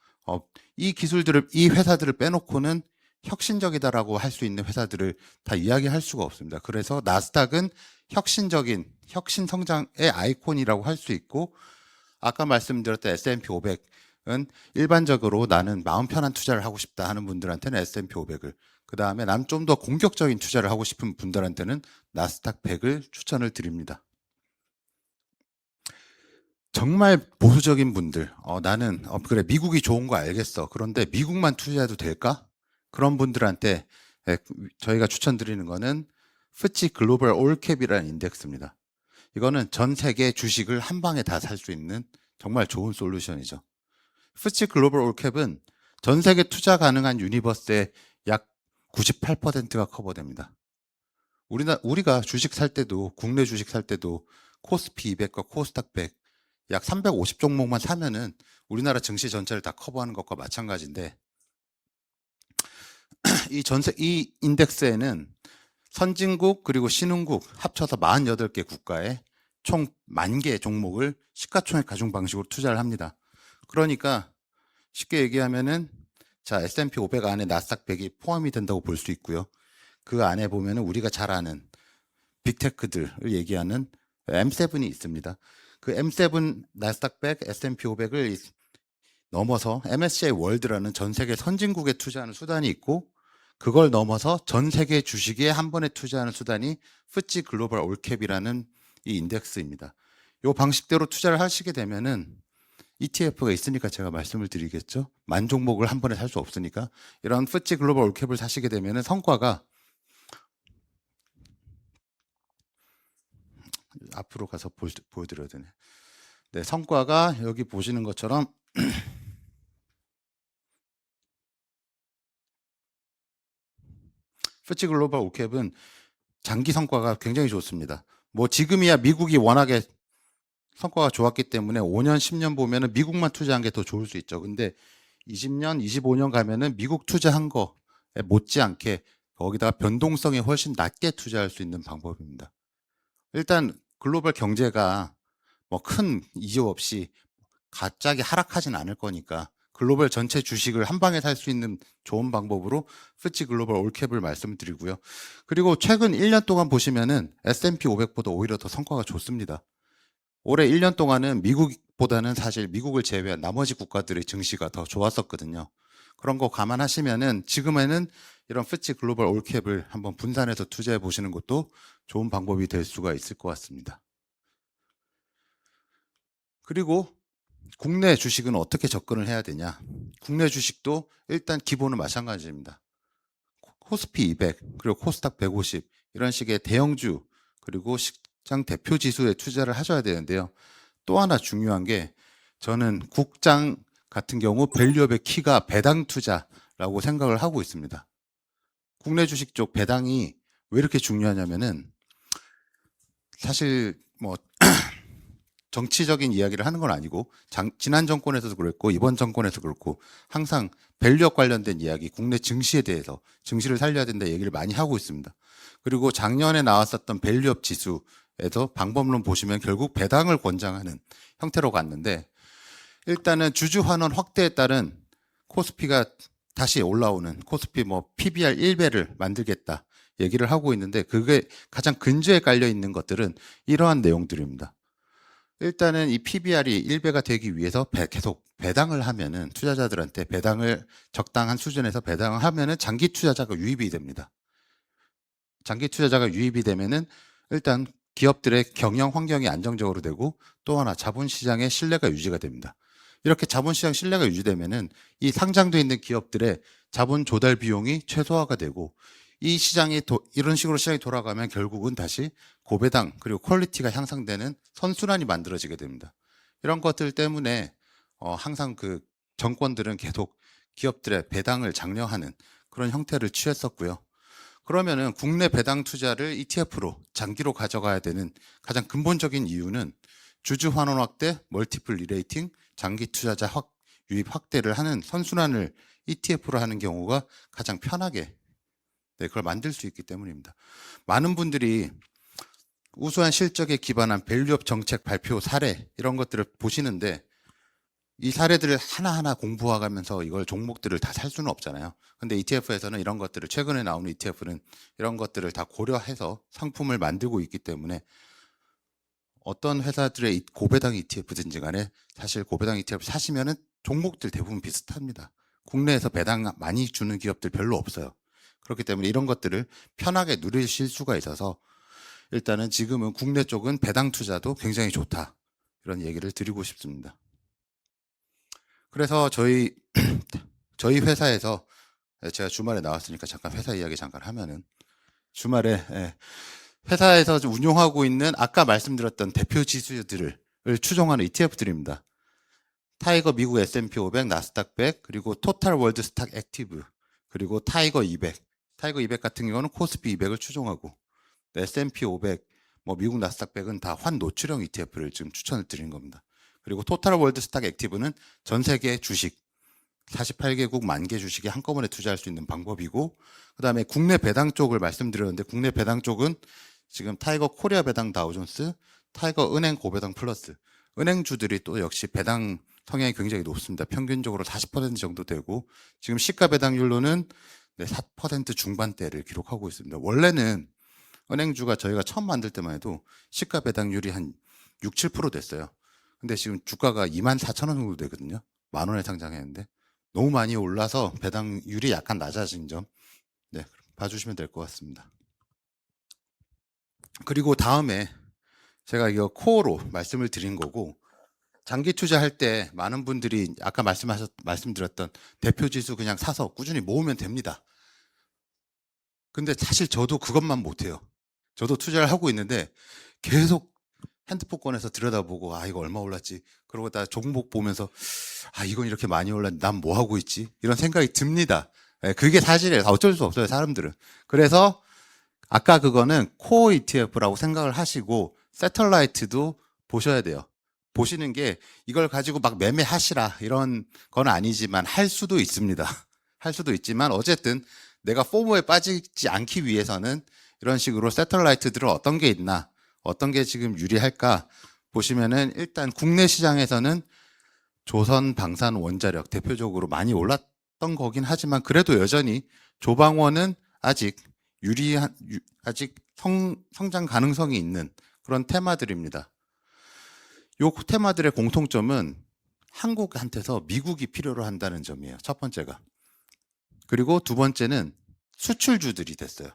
이 기술들을, 이 회사들을 빼놓고는 혁신적이다라고 할 수 있는 회사들을 다 이야기할 수가 없습니다. 그래서 나스닥은 혁신적인 혁신 성장의 아이콘이라고 할 수 있고, 아까 말씀드렸던 S&P 500은 일반적으로 나는 마음 편한 투자를 하고 싶다 하는 분들한테는 S&P 500을, 그 다음에 난 좀 더 공격적인 투자를 하고 싶은 분들한테는 나스닥 100을 추천을 드립니다. 정말 보수적인 분들, 나는 그래 미국이 좋은 거 알겠어. 그런데 미국만 투자해도 될까? 그런 분들한테 저희가 추천드리는 거는 FTSE 글로벌 올캡이라는 인덱스입니다. 이거는 전 세계 주식을 한 방에 다 살 수 있는 정말 좋은 솔루션이죠. FTSE 글로벌 올캡은 전 세계 투자 가능한 유니버스의 약 98%가 커버됩니다. 우리가 주식 살 때도, 국내 주식 살 때도 코스피 200과 코스닥 100, 약 350종목만 사면은 우리나라 증시 전체를 다 커버하는 것과 마찬가지인데, 이 인덱스에는 선진국 그리고 신흥국 합쳐서 48개 국가에 총 10,000개 종목을 시가총액 가중 방식으로 투자를 합니다. 그러니까 쉽게 얘기하면은 자, S&P 500 안에 나스닥 100이 포함이 된다고 볼 수 있고요. 그 안에 보면은 우리가 잘 아는 빅테크들을 얘기하는 M7이 있습니다. 그 M7 나스닥 100, S&P 500을 넘어서 MSCI 월드라는 전 세계 선진국에 투자하는 수단이 있고, 그걸 넘어서 전 세계 주식에 한 번에 투자하는 수단이 FTSE 글로벌 올캡이라는 이 인덱스입니다. 이 방식대로 투자를 하시게 되면은 ETF가 있으니까 제가 말씀을 드리겠죠. 만 종목을 한 번에 살 수 없으니까 이런 FTSE 글로벌 올캡을 사시게 되면은 성과가, 앞으로 가서 보여드려야 되네. 네, 성과가 여기 보시는 것처럼 FTSE 글로벌 올캡은 장기 성과가 굉장히 좋습니다. 뭐 지금이야 미국이 워낙에 성과가 좋았기 때문에 5년, 10년 보면은 미국만 투자한 게 더 좋을 수 있죠. 근데 20년, 25년 가면은 미국 투자한 거에 못지않게 거기다가 변동성이 훨씬 낮게 투자할 수 있는 방법입니다. 일단 글로벌 경제가 뭐 큰 이유 없이 갑자기 하락하진 않을 거니까 글로벌 전체 주식을 한 방에 살 수 있는 좋은 방법으로 FTSE 글로벌 올캡을 말씀드리고요. 그리고 최근 1년 동안 보시면은 S&P 500보다 오히려 더 성과가 좋습니다. 올해 1년 동안은 미국보다는 사실 미국을 제외한 나머지 국가들의 증시가 더 좋았었거든요. 그런 거 감안하시면은 지금에는 이런 FTSE 글로벌 올캡을 한번 분산해서 투자해 보시는 것도 좋은 방법이 될 수가 있을 것 같습니다. 그리고 국내 주식은 어떻게 접근을 해야 되냐? 국내 주식도 일단 기본은 마찬가지입니다. 코스피 200, 그리고 코스닥 150 이런 식의 대형주, 그리고 시장 대표 지수에 투자를 하셔야 되는데요. 또 하나 중요한 게, 저는 국장 같은 경우 밸류업의 키가 배당 투자라고 생각을 하고 있습니다. 국내 주식 쪽 배당이 왜 이렇게 중요하냐면은, 사실 뭐 정치적인 이야기를 하는 건 아니고 지난 정권에서도 그랬고 이번 정권에서 그렇고 항상 밸류업 관련된 이야기, 국내 증시에 대해서 증시를 살려야 된다 얘기를 많이 하고 있습니다. 그리고 작년에 나왔었던 밸류업 지수에서 방법론 보시면 결국 배당을 권장하는 형태로 갔는데, 일단은 주주 환원 확대에 따른 코스피가 다시 올라오는, 코스피 뭐 PBR 1배를 만들겠다 얘기를 하고 있는데, 그게 가장 근저에 깔려 있는 것들은 이러한 내용들입니다. 일단은 이 PBR이 1배가 되기 위해서 계속 배당을 하면은, 투자자들한테 배당을 적당한 수준에서 배당을 하면은 장기 투자자가 유입이 됩니다. 장기 투자자가 유입이 되면은 일단 기업들의 경영 환경이 안정적으로 되고, 또 하나 자본시장의 신뢰가 유지가 됩니다. 이렇게 자본시장 신뢰가 유지되면은 이 상장돼 있는 기업들의 자본 조달 비용이 최소화가 되고, 이 시장이 이런 식으로 시장이 돌아가면 결국은 다시 고배당 그리고 퀄리티가 향상되는 선순환이 만들어지게 됩니다. 이런 것들 때문에 항상 그 정권들은 계속 기업들의 배당을 장려하는 그런 형태를 취했었고요. 그러면은 국내 배당 투자를 ETF로 장기로 가져가야 되는 가장 근본적인 이유는 주주 환원 확대, 멀티플 리레이팅, 장기 투자자 유입 확대를 하는 선순환을 ETF로 하는 경우가 가장 편하게 그걸 만들 수 있기 때문입니다. 많은 분들이 우수한 실적에 기반한 밸류업 정책 발표 사례 이런 것들을 보시는데 이 사례들을 하나하나 공부하면서 이걸 종목들을 다 살 수는 없잖아요. 근데 ETF에서는 이런 것들을 최근에 나오는 ETF는 이런 것들을 다 고려해서 상품을 만들고 있기 때문에 어떤 회사들의 고배당 ETF든지 간에 사실 고배당 ETF 사시면은 종목들 대부분 비슷합니다. 국내에서 배당 많이 주는 기업들 별로 없어요. 그렇기 때문에 이런 것들을 편하게 누리실 수가 있어서 일단은 지금은 국내 쪽은 배당 투자도 굉장히 좋다. 이런 얘기를 드리고 싶습니다. 그래서 저희 회사에서 제가 주말에 나왔으니까 잠깐 회사 이야기 잠깐 하면은 주말에 회사에서 운용하고 있는 아까 말씀드렸던 대표 지수들을 추종하는 ETF들입니다. 타이거 미국 S&P 500, 나스닥 100, 그리고 토탈 월드 스탁 액티브, 그리고 타이거 200. 타이거 200 같은 경우는 코스피 200을 추종하고 S&P 500, 뭐 미국 나스닥 100은 다 환 노출형 ETF를 지금 추천을 드리는 겁니다. 그리고 토탈 월드 스탁 액티브는 전 세계 주식 48개국 10,000개 주식에 한꺼번에 투자할 수 있는 방법이고, 그 다음에 국내 배당 쪽을 말씀드렸는데 국내 배당 쪽은 지금 타이거 코리아 배당 다우존스, 타이거 은행 고배당 플러스, 은행주들이 또 역시 배당 성향이 굉장히 높습니다. 평균적으로 40% 정도 되고 지금 시가 배당률로는 4% 중반대를 기록하고 있습니다. 원래는 은행주가 저희가 처음 만들 때만 해도 시가 배당률이 한 6, 7% 됐어요. 근데 지금 주가가 24,000원 정도 되거든요. 10,000원에 상장했는데 너무 많이 올라서 배당률이 약간 낮아진 점 봐주시면 될 것 같습니다. 그리고 다음에 제가 이거 코어로 말씀을 드린 거고, 장기 투자할 때 많은 분들이 아까 말씀드렸던 대표 지수 그냥 사서 꾸준히 모으면 됩니다. 근데 사실 저도 그것만 못해요. 저도 투자를 하고 있는데 계속 핸드폰 꺼내서 들여다보고 이거 얼마 올랐지, 그러고 다 종목 보면서 이건 이렇게 많이 올랐는데 난 뭐 하고 있지, 이런 생각이 듭니다. 그게 사실이에요. 어쩔 수 없어요, 사람들은. 그래서 아까 그거는 코어 ETF라고 생각을 하시고 새털라이트도 보셔야 돼요. 보시는 게 이걸 가지고 막 매매하시라 이런 건 아니지만 할 수도 있습니다. 할 수도 있지만 어쨌든 내가 포모에 빠지지 않기 위해서는 이런 식으로 새털라이트들은 어떤 게 있나, 어떤 게 지금 유리할까 보시면은 일단 국내 시장에서는 조선, 방산, 원자력 대표적으로 많이 올랐던 거긴 하지만 그래도 여전히 조방원은 아직 아직 성장 가능성이 있는 그런 테마들입니다. 요 테마들의 공통점은 한국한테서 미국이 필요로 한다는 점이에요. 첫 번째가. 그리고 두 번째는 수출주들이 됐어요.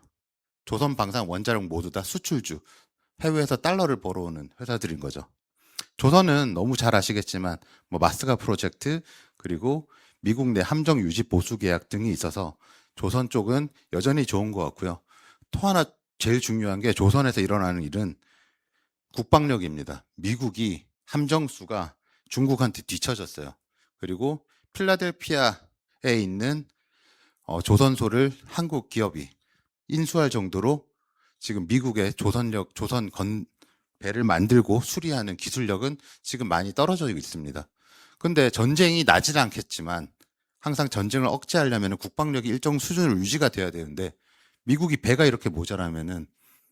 조선, 방산, 원자력 모두 다 수출주. 해외에서 달러를 벌어오는 회사들인 거죠. 조선은 너무 잘 아시겠지만 뭐 마스가 프로젝트, 그리고 미국 내 함정 유지 보수 계약 등이 있어서 조선 쪽은 여전히 좋은 것 같고요. 또 하나 제일 중요한 게 조선에서 일어나는 일은 국방력입니다. 미국이 함정수가 중국한테 뒤처졌어요. 그리고 필라델피아에 있는 조선소를 한국 기업이 인수할 정도로 지금 미국의 조선 배를 만들고 수리하는 기술력은 지금 많이 떨어져 있습니다. 근데 전쟁이 나지는 않겠지만 항상 전쟁을 억제하려면 국방력이 일정 수준으로 유지가 돼야 되는데 미국이 배가 이렇게 모자라면은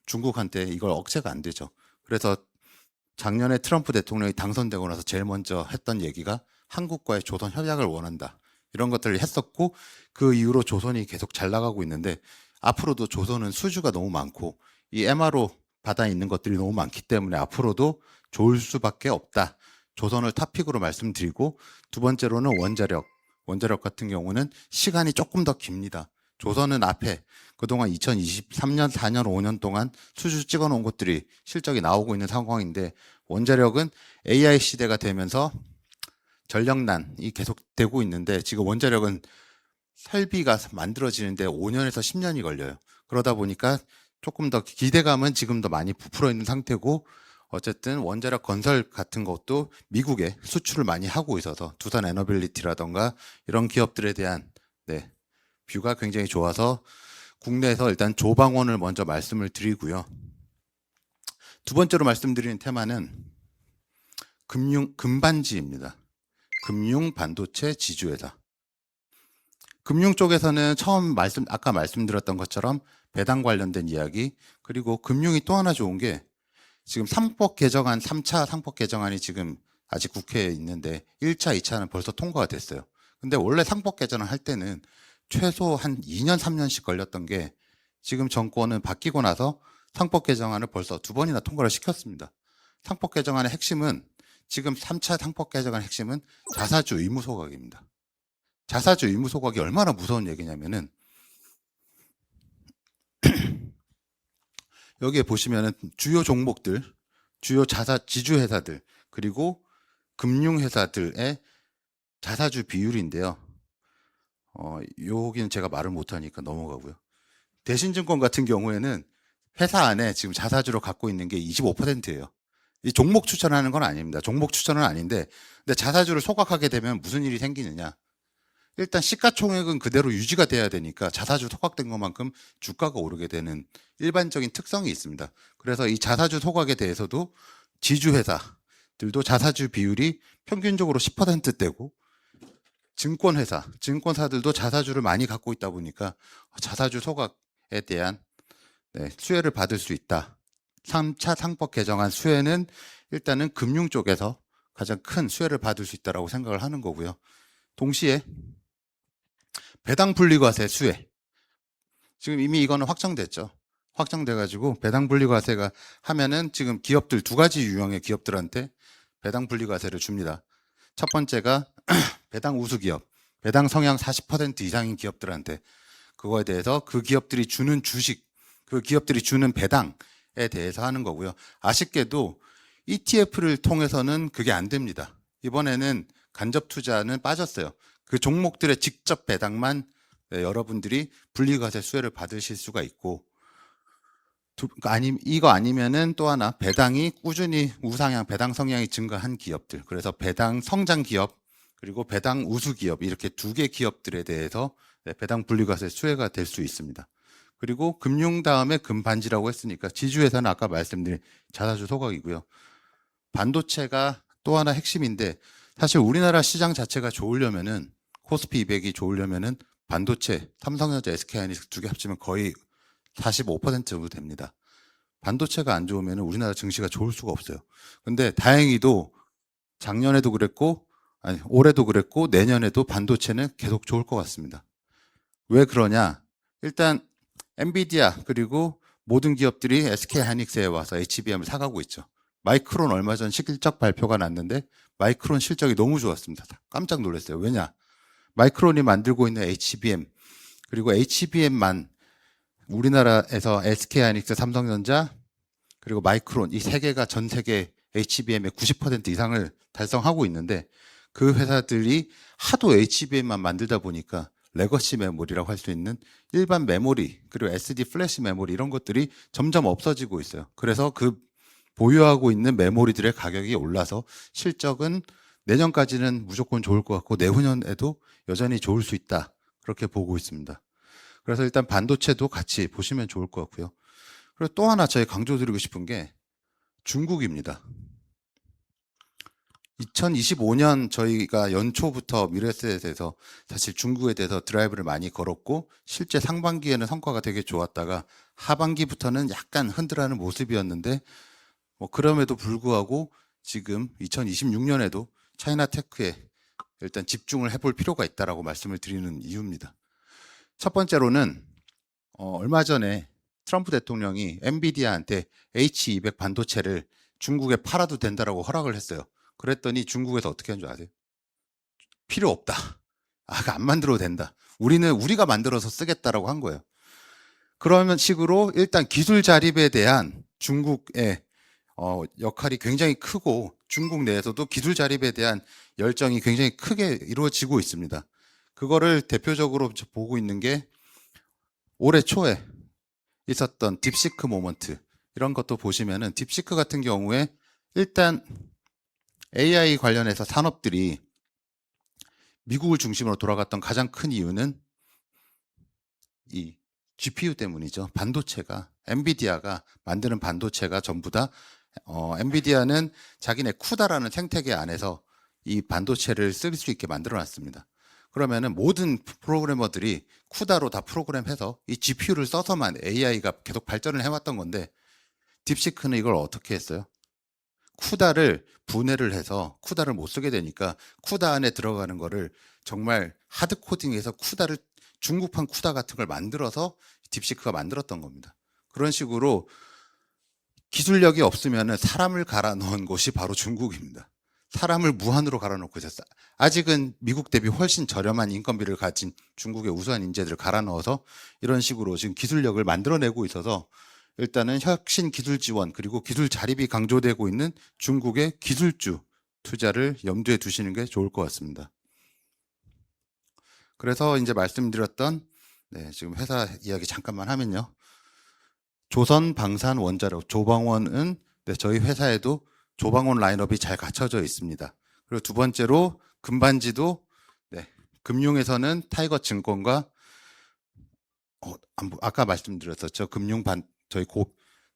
중국한테 이걸 억제가 안 되죠. 그래서 작년에 트럼프 대통령이 당선되고 나서 제일 먼저 했던 얘기가 한국과의 조선 협약을 원한다. 이런 것들을 했었고 그 이후로 조선이 계속 잘 나가고 있는데 앞으로도 조선은 수주가 너무 많고 이 MRO 바다에 있는 것들이 너무 많기 때문에 앞으로도 좋을 수밖에 없다. 조선을 탑픽으로 말씀드리고, 두 번째로는 원자력 같은 경우는 시간이 조금 더 깁니다. 조선은 앞에 그동안 2023년, 4년, 5년 동안 수주 찍어놓은 것들이 실적이 나오고 있는 상황인데 원자력은 AI 시대가 되면서 전력난이 계속되고 있는데 지금 원자력은 설비가 만들어지는데 5년에서 10년이 걸려요. 그러다 보니까 조금 더 기대감은 지금도 많이 부풀어 있는 상태고, 어쨌든 원자력 건설 같은 것도 미국에 수출을 많이 하고 있어서 두산 에너빌리티라던가 이런 기업들에 대한 뷰가 굉장히 좋아서 국내에서 일단 조방원을 먼저 말씀을 드리고요. 두 번째로 말씀드리는 테마는 금반지입니다. 금융 반도체 지주회사. 금융 쪽에서는 아까 말씀드렸던 것처럼 배당 관련된 이야기, 그리고 금융이 또 하나 좋은 게 지금 3차 상법 개정안이 지금 아직 국회에 있는데 1차, 2차는 벌써 통과가 됐어요. 근데 원래 상법 개정을 할 때는 최소 한 2년, 3년씩 걸렸던 게 지금 정권은 바뀌고 나서 상법 개정안을 벌써 2번이나 통과를 시켰습니다. 상법 개정안의 핵심은 지금 3차 상법 개정안의 핵심은 자사주 의무 소각입니다. 자사주 의무 소각이 얼마나 무서운 얘기냐면은 여기에 보시면은 주요 종목들, 주요 지주회사들, 그리고 금융회사들의 자사주 비율인데요. 여기는 제가 말을 못하니까 넘어가고요. 대신증권 같은 경우에는 회사 안에 지금 자사주로 갖고 있는 게 25%예요. 이 종목 추천하는 건 아닙니다. 종목 추천은 아닌데, 근데 자사주를 소각하게 되면 무슨 일이 생기느냐? 일단 시가총액은 그대로 유지가 돼야 되니까 자사주 소각된 것만큼 주가가 오르게 되는 일반적인 특성이 있습니다. 그래서 이 자사주 소각에 대해서도 지주회사들도 자사주 비율이 평균적으로 10%대고 증권사들도 자사주를 많이 갖고 있다 보니까 자사주 소각에 대한 수혜를 받을 수 있다. 3차 상법 개정안 수혜는 일단은 금융 쪽에서 가장 큰 수혜를 받을 수 있다고 생각을 하는 거고요. 동시에 배당 분리과세 수혜. 지금 이미 이거는 확정됐죠. 확정돼가지고 배당 분리과세가 하면은 지금 기업들 2가지 유형의 기업들한테 배당 분리과세를 줍니다. 첫 번째가 배당 우수 기업, 배당 성향 40% 이상인 기업들한테 그거에 대해서 그 기업들이 주는 주식, 그 기업들이 주는 배당에 대해서 하는 거고요. 아쉽게도 ETF를 통해서는 그게 안 됩니다. 이번에는 간접 투자는 빠졌어요. 그 종목들의 직접 배당만 여러분들이 분리과세 수혜를 받으실 수가 있고, 이거 아니면은 또 하나 배당이 꾸준히 우상향, 배당 성향이 증가한 기업들, 그래서 배당 성장 기업 그리고 배당 우수 기업 이렇게 2개 기업들에 대해서 배당 분리과세 수혜가 될 수 있습니다. 그리고 금융 다음에 금반지라고 했으니까 지주회사는 아까 말씀드린 자사주 소각이고요. 반도체가 또 하나 핵심인데 사실 우리나라 시장 자체가 좋으려면은 코스피 200이 좋으려면은 반도체, 삼성전자, SK하이닉스 2개 합치면 거의 45% 정도 됩니다. 반도체가 안 좋으면 우리나라 증시가 좋을 수가 없어요. 근데 다행히도 작년에도 그랬고, 올해도 그랬고, 내년에도 반도체는 계속 좋을 것 같습니다. 왜 그러냐? 일단, 엔비디아, 그리고 모든 기업들이 SK하이닉스에 와서 HBM을 사가고 있죠. 마이크론 얼마 전 실적 발표가 났는데, 마이크론 실적이 너무 좋았습니다. 깜짝 놀랐어요. 왜냐? 마이크론이 만들고 있는 HBM, 그리고 HBM만 우리나라에서 SK하이닉스, 삼성전자, 그리고 마이크론 이 3개가 전 세계 HBM의 90% 이상을 달성하고 있는데 그 회사들이 하도 HBM만 만들다 보니까 레거시 메모리라고 할 수 있는 일반 메모리, 그리고 SD 플래시 메모리 이런 것들이 점점 없어지고 있어요. 그래서 그 보유하고 있는 메모리들의 가격이 올라서 실적은 내년까지는 무조건 좋을 것 같고 내후년에도 여전히 좋을 수 있다. 그렇게 보고 있습니다. 그래서 일단 반도체도 같이 보시면 좋을 것 같고요. 그리고 또 하나 저희 강조드리고 싶은 게 중국입니다. 2025년 저희가 연초부터 미래에셋에서 사실 중국에 대해서 드라이브를 많이 걸었고 실제 상반기에는 성과가 되게 좋았다가 하반기부터는 약간 흔들하는 모습이었는데 그럼에도 불구하고 지금 2026년에도 차이나 테크에 일단 집중을 해볼 필요가 있다라고 말씀을 드리는 이유입니다. 첫 번째로는 얼마 전에 트럼프 대통령이 엔비디아한테 H200 반도체를 중국에 팔아도 된다라고 허락을 했어요. 그랬더니 중국에서 어떻게 한 줄 아세요? 필요 없다. 안 만들어도 된다. 우리가 만들어서 쓰겠다라고 한 거예요. 그러면 식으로 일단 기술 자립에 대한 중국의 역할이 굉장히 크고 중국 내에서도 기술 자립에 대한 열정이 굉장히 크게 이루어지고 있습니다. 그거를 대표적으로 보고 있는 게 올해 초에 있었던 딥시크 모먼트 이런 것도 보시면은 딥시크 같은 경우에 일단 AI 관련해서 산업들이 미국을 중심으로 돌아갔던 가장 큰 이유는 이 GPU 때문이죠. 반도체가 엔비디아가 만드는 반도체가 전부 다 엔비디아는 자기네 쿠다라는 생태계 안에서 이 반도체를 쓸 수 있게 만들어 놨습니다. 그러면은 모든 프로그래머들이 쿠다로 다 프로그램해서 이 GPU를 써서만 AI가 계속 발전을 해왔던 건데, 딥시크는 이걸 어떻게 했어요? 쿠다를 분해를 해서 쿠다를 못 쓰게 되니까 쿠다 안에 들어가는 거를 정말 하드 코딩해서 쿠다를, 중국판 쿠다 같은 걸 만들어서 딥시크가 만들었던 겁니다. 그런 식으로 기술력이 없으면 사람을 갈아 넣은 곳이 바로 중국입니다. 사람을 무한으로 갈아 넣고 있었어요. 아직은 미국 대비 훨씬 저렴한 인건비를 가진 중국의 우수한 인재들을 갈아 넣어서 이런 식으로 지금 기술력을 만들어내고 있어서, 일단은 혁신 기술 지원 그리고 기술 자립이 강조되고 있는 중국의 기술주 투자를 염두에 두시는 게 좋을 것 같습니다. 그래서 이제 말씀드렸던, 지금 회사 이야기 잠깐만 하면요. 조선방산원자력, 조방원은 저희 회사에도 조방원 라인업이 잘 갖춰져 있습니다. 그리고 두 번째로 금반지도, 금융에서는 타이거증권과 아까 말씀드렸었죠.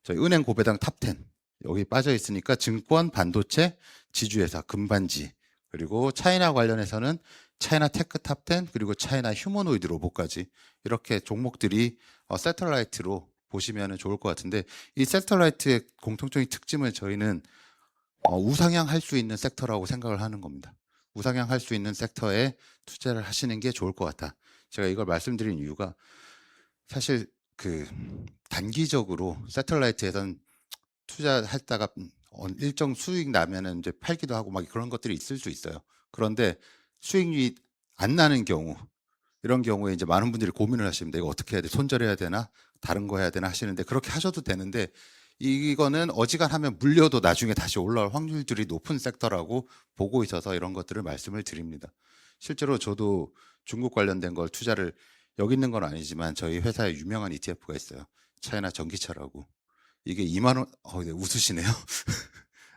저희 은행 고배당 탑10 여기 빠져 있으니까 증권, 반도체, 지주회사, 금반지, 그리고 차이나 관련해서는 차이나 테크 탑10 그리고 차이나 휴머노이드 로봇까지 이렇게 종목들이 세틀라이트로 보시면 좋을 것 같은데, 이 세틀라이트의 공통적인 특징은 저희는 우상향할 수 있는 섹터라고 생각을 하는 겁니다. 우상향할 수 있는 섹터에 투자를 하시는 게 좋을 것 같다. 제가 이걸 말씀드린 이유가, 사실 단기적으로 세틀라이트에선 투자했다가 일정 수익 나면은 이제 팔기도 하고 막 그런 것들이 있을 수 있어요. 그런데 수익률이 안 나는 경우, 이런 경우에 이제 많은 분들이 고민을 하십니다. 이거 어떻게 해야 돼? 손절해야 되나? 다른 거 해야 되나? 하시는데, 그렇게 하셔도 되는데, 이거는 어지간하면 물려도 나중에 다시 올라올 확률들이 높은 섹터라고 보고 있어서 이런 것들을 말씀을 드립니다. 실제로 저도 중국 관련된 걸 투자를, 여기 있는 건 아니지만 저희 회사에 유명한 ETF가 있어요. 차이나 전기차라고. 이게 2만 원, 네, 웃으시네요.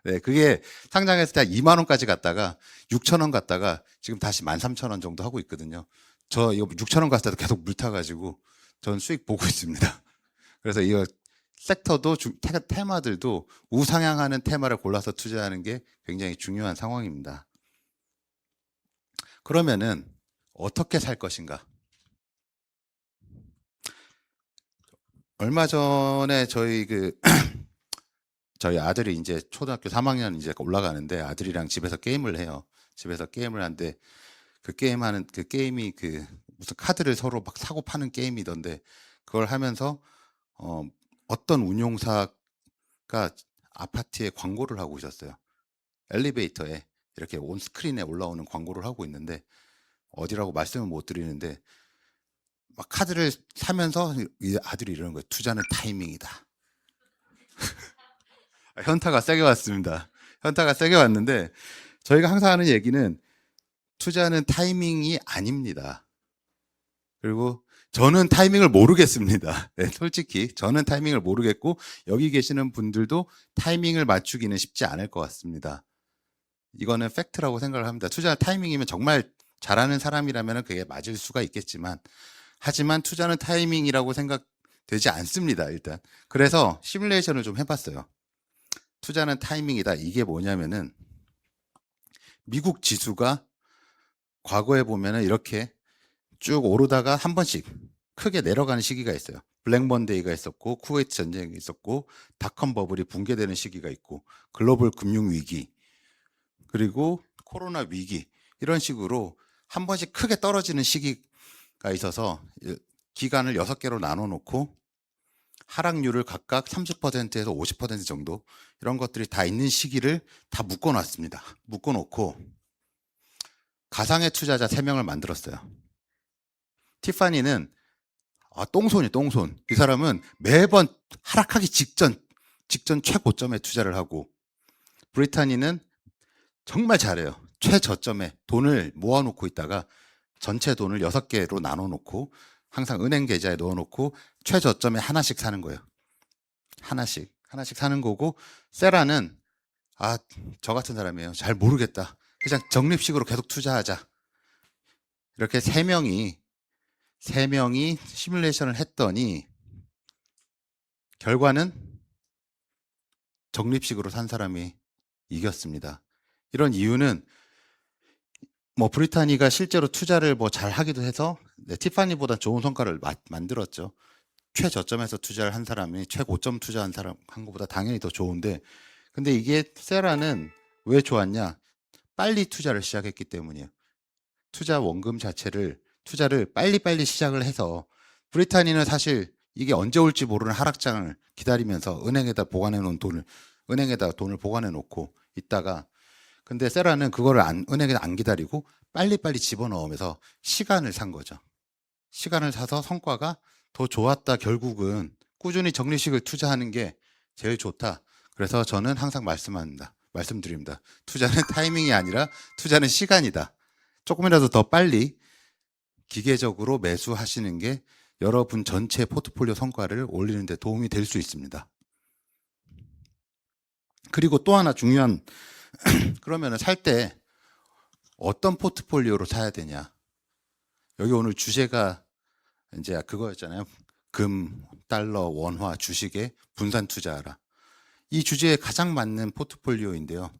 네, 그게 상장했을 때 2만 원까지 갔다가 6천 원 갔다가 지금 다시 13,000원 정도 하고 있거든요. 저 이거 6천 원 갔을 때도 계속 물 타가지고 전 수익 보고 있습니다. 그래서 이거 섹터도 테마들도 우상향하는 테마를 골라서 투자하는 게 굉장히 중요한 상황입니다. 그러면은 어떻게 살 것인가? 얼마 전에 저희 저희 아들이 이제 초등학교 3학년 이제 올라가는데, 아들이랑 집에서 게임을 해요. 집에서 게임을 하는데 그 게임이 무슨 카드를 서로 막 사고 파는 게임이던데, 그걸 하면서 어떤 운용사가 아파트에 광고를 하고 있었어요. 엘리베이터에 이렇게 온 스크린에 올라오는 광고를 하고 있는데, 어디라고 말씀을 못 드리는데, 막 카드를 사면서 이 아들이 이러는 거예요. 투자는 타이밍이다. 현타가 세게 왔습니다. 현타가 세게 왔는데, 저희가 항상 하는 얘기는 투자는 타이밍이 아닙니다. 그리고 저는 타이밍을 모르겠습니다. 네, 솔직히 저는 타이밍을 모르겠고, 여기 계시는 분들도 타이밍을 맞추기는 쉽지 않을 것 같습니다. 이거는 팩트라고 생각을 합니다. 투자 타이밍이면 정말 잘하는 사람이라면 그게 맞을 수가 있겠지만, 하지만 투자는 타이밍이라고 생각되지 않습니다, 일단. 그래서 시뮬레이션을 좀 해봤어요. 투자는 타이밍이다. 이게 뭐냐면은, 미국 지수가 과거에 보면은 이렇게 쭉 오르다가 한 번씩 크게 내려가는 시기가 있어요. 블랙 먼데이가 있었고, 쿠웨이트 전쟁이 있었고, 닷컴 버블이 붕괴되는 시기가 있고, 글로벌 금융 위기, 그리고 코로나 위기, 이런 식으로 한 번씩 크게 떨어지는 시기가 있어서 기간을 6개로 나눠 놓고 하락률을 각각 30%에서 50% 정도, 이런 것들이 다 있는 시기를 다 묶어 놨습니다. 묶어 놓고 가상의 투자자 3명을 만들었어요. 티파니는 똥손이 똥손. 이 사람은 매번 하락하기 직전 최고점에 투자를 하고, 브리타니는 정말 잘해요. 최저점에 돈을 모아놓고 있다가 전체 돈을 6개로 나눠놓고 항상 은행 계좌에 넣어놓고 최저점에 하나씩 사는 거예요. 하나씩 사는 거고, 세라는 저 같은 사람이에요. 잘 모르겠다. 그냥 적립식으로 계속 투자하자. 이렇게 3명이 시뮬레이션을 했더니 결과는 적립식으로 산 사람이 이겼습니다. 이런 이유는 뭐 브리타니가 실제로 투자를 뭐 잘 하기도 해서 티파니보다 좋은 성과를 만들었죠. 최저점에서 투자를 한 사람이 최고점 투자한 사람 한 것보다 당연히 더 좋은데, 근데 이게 세라는 왜 좋았냐? 빨리 투자를 시작했기 때문이에요. 투자 원금 투자를 빨리빨리 시작을 해서, 브리타니는 사실 이게 언제 올지 모르는 하락장을 기다리면서 은행에다 돈을 보관해 놓고 있다가, 근데 세라는 그거를 은행에 안 기다리고 빨리빨리 집어넣으면서 시간을 산 거죠. 시간을 사서 성과가 더 좋았다. 결국은 꾸준히 적립식을 투자하는 게 제일 좋다. 그래서 저는 항상 말씀드립니다. 투자는 타이밍이 아니라 투자는 시간이다. 조금이라도 더 빨리 기계적으로 매수하시는 게 여러분 전체 포트폴리오 성과를 올리는 데 도움이 될 수 있습니다. 그리고 또 하나 중요한 그러면 살 때 어떤 포트폴리오로 사야 되냐? 여기 오늘 주제가 이제 그거였잖아요. 금, 달러, 원화, 주식에 분산 투자하라. 이 주제에 가장 맞는 포트폴리오인데요.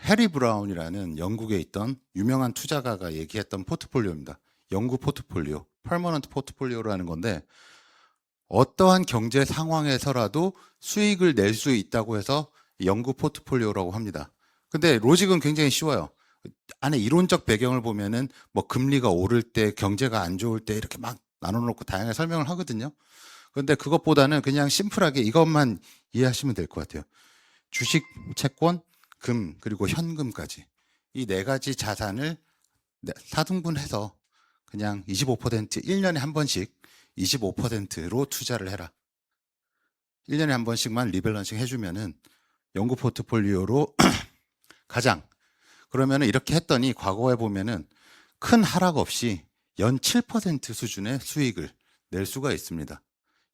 해리 브라운이라는 영국에 있던 유명한 투자가가 얘기했던 포트폴리오입니다. 영구 포트폴리오, 퍼머넌트 포트폴리오라는 건데, 어떠한 경제 상황에서라도 수익을 낼 수 있다고 해서 영구 포트폴리오라고 합니다. 근데 로직은 굉장히 쉬워요. 안에 이론적 배경을 보면은 뭐 금리가 오를 때, 경제가 안 좋을 때 이렇게 막 나눠놓고 다양하게 설명을 하거든요. 그런데 그것보다는 그냥 심플하게 이것만 이해하시면 될 것 같아요. 주식, 채권, 금, 그리고 현금까지 이 네 가지 자산을 4등분해서 그냥 25% 1년에 한 번씩 25%로 투자를 해라. 1년에 한 번씩만 리밸런싱 해주면은 영구 포트폴리오로 가장, 그러면은 이렇게 했더니 과거에 보면은 큰 하락 없이 연 7% 수준의 수익을 낼 수가 있습니다.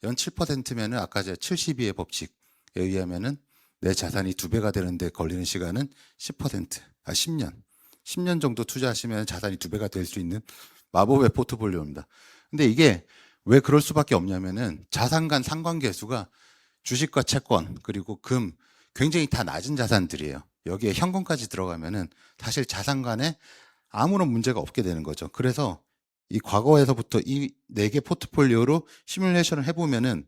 연 7%면은 아까 제가 72의 법칙에 의하면은 내 자산이 2배가 되는데 걸리는 시간은 10년. 10년 정도 투자하시면 자산이 2배가 될 수 있는 마법의 포트폴리오입니다. 근데 이게 왜 그럴 수밖에 없냐면은 자산 간 상관계수가 주식과 채권 그리고 금 굉장히 다 낮은 자산들이에요. 여기에 현금까지 들어가면은 사실 자산 간에 아무런 문제가 없게 되는 거죠. 그래서 이 과거에서부터 이 4개 포트폴리오로 시뮬레이션을 해보면은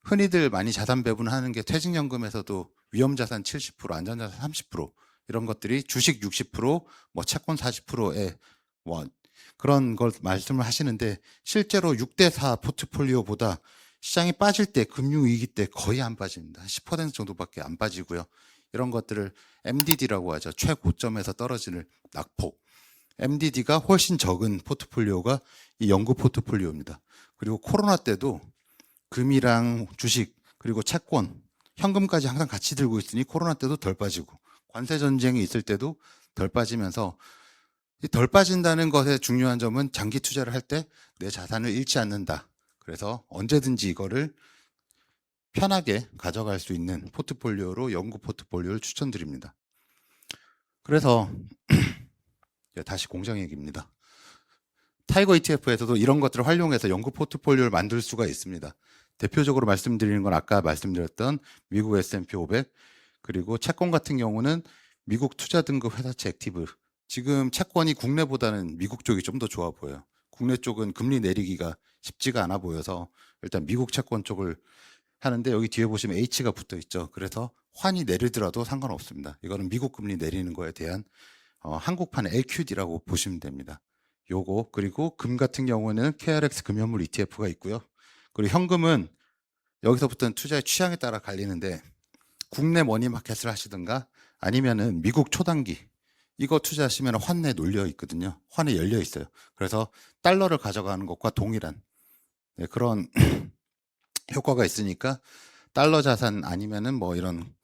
흔히들 많이 자산 배분하는 게 퇴직연금에서도 위험자산 70%, 안전자산 30% 이런 것들이 주식 60%, 뭐 채권 40%에 뭐 그런 걸 말씀을 하시는데, 실제로 6대4 포트폴리오보다 시장이 빠질 때, 금융위기 때 거의 안 빠집니다. 10% 정도밖에 안 빠지고요. 이런 것들을 MDD라고 하죠. 최고점에서 떨어지는 낙폭. MDD가 훨씬 적은 포트폴리오가 이 영구 포트폴리오입니다. 그리고 코로나 때도 금이랑 주식 그리고 채권, 현금까지 항상 같이 들고 있으니 코로나 때도 덜 빠지고, 관세 전쟁이 있을 때도 덜 빠지면서, 이 덜 빠진다는 것의 중요한 점은 장기 투자를 할 때 내 자산을 잃지 않는다. 그래서 언제든지 이거를 편하게 가져갈 수 있는 포트폴리오로 영구 포트폴리오를 추천드립니다. 그래서 다시 공장 얘기입니다. 타이거 ETF에서도 이런 것들을 활용해서 영구 포트폴리오를 만들 수가 있습니다. 대표적으로 말씀드리는 건 아까 말씀드렸던 미국 S&P 500, 그리고 채권 같은 경우는 미국 투자 등급 회사채 액티브. 지금 채권이 국내보다는 미국 쪽이 좀 더 좋아 보여요. 국내 쪽은 금리 내리기가 쉽지가 않아 보여서 일단 미국 채권 쪽을 하는데, 여기 뒤에 보시면 H가 붙어 있죠. 그래서 환이 내리더라도 상관없습니다. 이거는 미국 금리 내리는 거에 대한 한국판 LQD라고 보시면 됩니다. 요거, 그리고 금 같은 경우는 KRX 금연물 ETF가 있고요. 그리고 현금은 여기서부터는 투자의 취향에 따라 갈리는데, 국내 머니마켓을 하시든가 아니면은 미국 초단기 이거 투자하시면 환에 놀려 있거든요. 환에 열려 있어요. 그래서 달러를 가져가는 것과 동일한 그런 효과가 있으니까, 달러 자산 아니면은 뭐 이런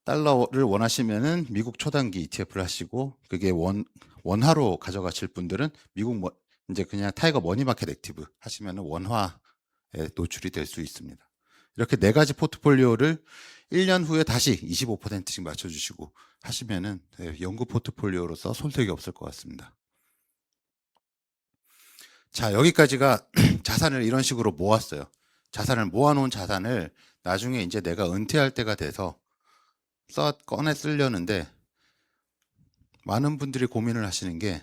달러를 원하시면은 미국 초단기 ETF를 하시고, 그게 원화로 가져가실 분들은 미국 이제 그냥 타이거 머니마켓 액티브 하시면은 원화에 노출이 될 수 있습니다. 이렇게 4가지 포트폴리오를 1년 후에 다시 25%씩 맞춰주시고 하시면은 영구 포트폴리오로서 손색이 없을 것 같습니다. 자, 여기까지가 자산을 이런 식으로 모았어요. 자산을 모아놓은 자산을 나중에 이제 내가 은퇴할 때가 돼서 꺼내 쓰려는데 많은 분들이 고민을 하시는 게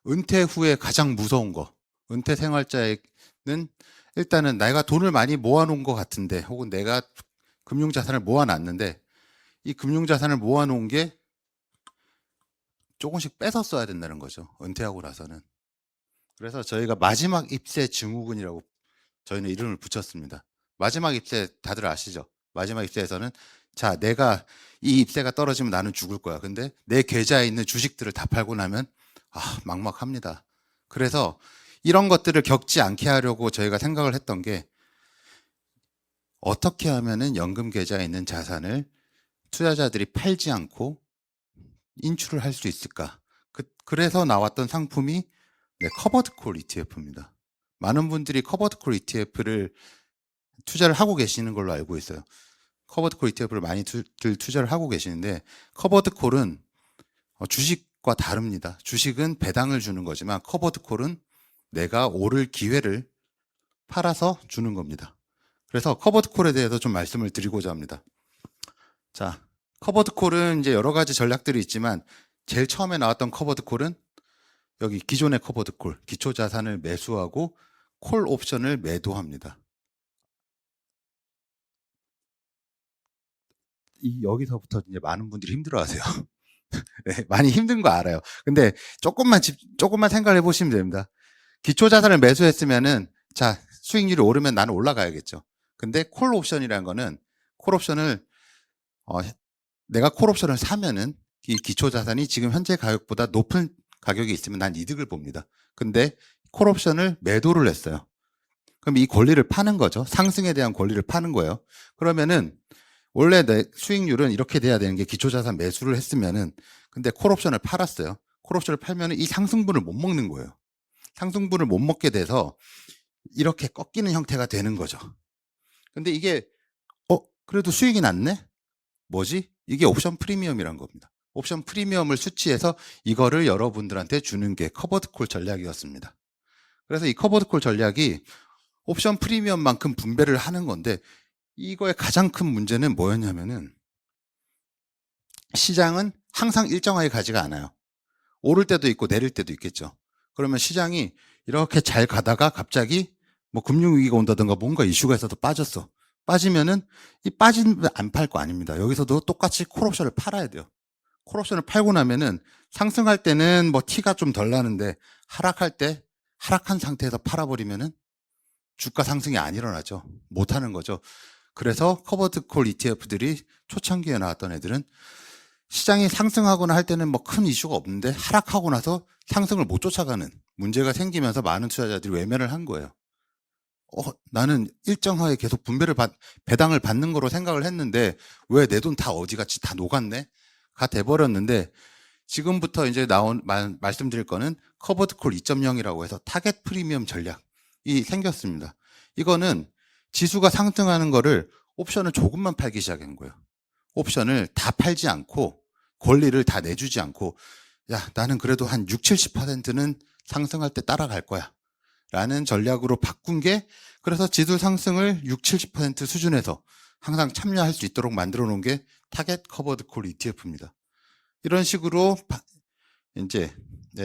은퇴 후에 가장 무서운 거. 은퇴 생활자에는 일단은 내가 돈을 많이 모아놓은 것 같은데 혹은 내가 금융자산을 모아놨는데 이 금융자산을 모아놓은 게 조금씩 뺏어 써야 된다는 거죠. 은퇴하고 나서는. 그래서 저희가 마지막 입세 증후군이라고 저희는 이름을 붙였습니다. 마지막 입세 다들 아시죠? 마지막 입세에서는 자, 내가 이 입세가 떨어지면 나는 죽을 거야. 근데 내 계좌에 있는 주식들을 다 팔고 나면 막막합니다. 그래서 이런 것들을 겪지 않게 하려고 저희가 생각을 했던 게 어떻게 하면은 연금 계좌에 있는 자산을 투자자들이 팔지 않고 인출을 할 수 있을까? 그래서 나왔던 상품이 커버드 콜 ETF입니다. 많은 분들이 커버드 콜 ETF를 투자를 하고 계시는 걸로 알고 있어요. 커버드 콜 ETF를 많이 투자를 하고 계시는데 커버드 콜은 주식과 다릅니다. 주식은 배당을 주는 거지만 커버드 콜은 내가 오를 기회를 팔아서 주는 겁니다. 그래서 커버드 콜에 대해서 좀 말씀을 드리고자 합니다. 자, 커버드 콜은 이제 여러 가지 전략들이 있지만 제일 처음에 나왔던 커버드 콜은 여기 기존의 커버드 콜, 기초 자산을 매수하고 콜 옵션을 매도합니다. 여기서부터 이제 많은 분들이 힘들어하세요. 네, 많이 힘든 거 알아요. 근데 조금만 생각을 해보시면 됩니다. 기초 자산을 매수했으면은 자, 수익률이 오르면 나는 올라가야겠죠. 근데 콜 옵션이라는 거는 콜 옵션을 내가 콜 옵션을 사면은 이 기초 자산이 지금 현재 가격보다 높은 가격이 있으면 난 이득을 봅니다. 근데 콜 옵션을 매도를 했어요. 그럼 이 권리를 파는 거죠. 상승에 대한 권리를 파는 거예요. 그러면은 원래 내 수익률은 이렇게 돼야 되는 게 기초 자산 매수를 했으면은 근데 콜 옵션을 팔았어요. 콜 옵션을 팔면은 이 상승분을 못 먹는 거예요. 상승분을 못 먹게 돼서 이렇게 꺾이는 형태가 되는 거죠. 근데 이게 그래도 수익이 났네? 뭐지? 이게 옵션 프리미엄이란 겁니다. 옵션 프리미엄을 수치해서 이거를 여러분들한테 주는 게 커버드 콜 전략이었습니다. 그래서 이 커버드 콜 전략이 옵션 프리미엄만큼 분배를 하는 건데 이거의 가장 큰 문제는 뭐였냐면은 시장은 항상 일정하게 가지가 않아요. 오를 때도 있고 내릴 때도 있겠죠. 그러면 시장이 이렇게 잘 가다가 갑자기 뭐 금융위기가 온다든가 뭔가 이슈가 있어서 빠졌어. 빠지면은 이 빠지면 안 팔 거 아닙니다. 여기서도 똑같이 콜옵션을 팔아야 돼요. 콜옵션을 팔고 나면은 상승할 때는 뭐 티가 좀 덜 나는데 하락할 때 하락한 상태에서 팔아버리면은 주가 상승이 안 일어나죠. 못 하는 거죠. 그래서 커버드 콜 ETF들이 초창기에 나왔던 애들은 시장이 상승하거나 할 때는 뭐 큰 이슈가 없는데 하락하고 나서 상승을 못 쫓아가는 문제가 생기면서 많은 투자자들이 외면을 한 거예요. 나는 일정하게 계속 배당을 받는 거로 생각을 했는데 왜 내 돈 다 어디갔지? 다 녹았네? 가 돼버렸는데 지금부터 이제 말씀드릴 거는 커버드 콜 2.0이라고 해서 타겟 프리미엄 전략이 생겼습니다. 이거는 지수가 상승하는 거를 옵션을 조금만 팔기 시작한 거예요. 옵션을 다 팔지 않고 권리를 다 내주지 않고 나는 그래도 한 60, 70%는 상승할 때 따라갈 거야 라는 전략으로 바꾼 게 그래서 지수 상승을 60, 70% 수준에서 항상 참여할 수 있도록 만들어 놓은 게 타겟 커버드 콜 ETF입니다. 이런 식으로 이제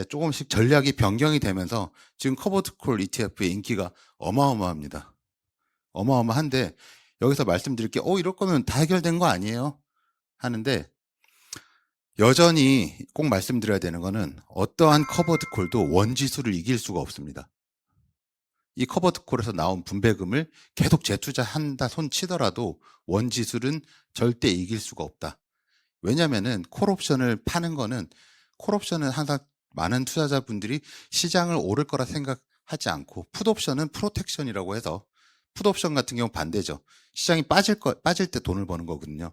조금씩 전략이 변경이 되면서 지금 커버드 콜 ETF의 인기가 어마어마합니다. 어마어마한데 여기서 말씀드릴 게 이럴 거면 다 해결된 거 아니에요? 하는데 여전히 꼭 말씀드려야 되는 거는 어떠한 커버드 콜도 원지수를 이길 수가 없습니다. 이 커버드 콜에서 나온 분배금을 계속 재투자한다 손 치더라도 원지수는 절대 이길 수가 없다. 왜냐면은 콜옵션을 파는 거는 콜옵션은 항상 많은 투자자분들이 시장을 오를 거라 생각하지 않고 풋옵션은 프로텍션이라고 해서 풋옵션 같은 경우 반대죠. 시장이 빠질 때 돈을 버는 거거든요.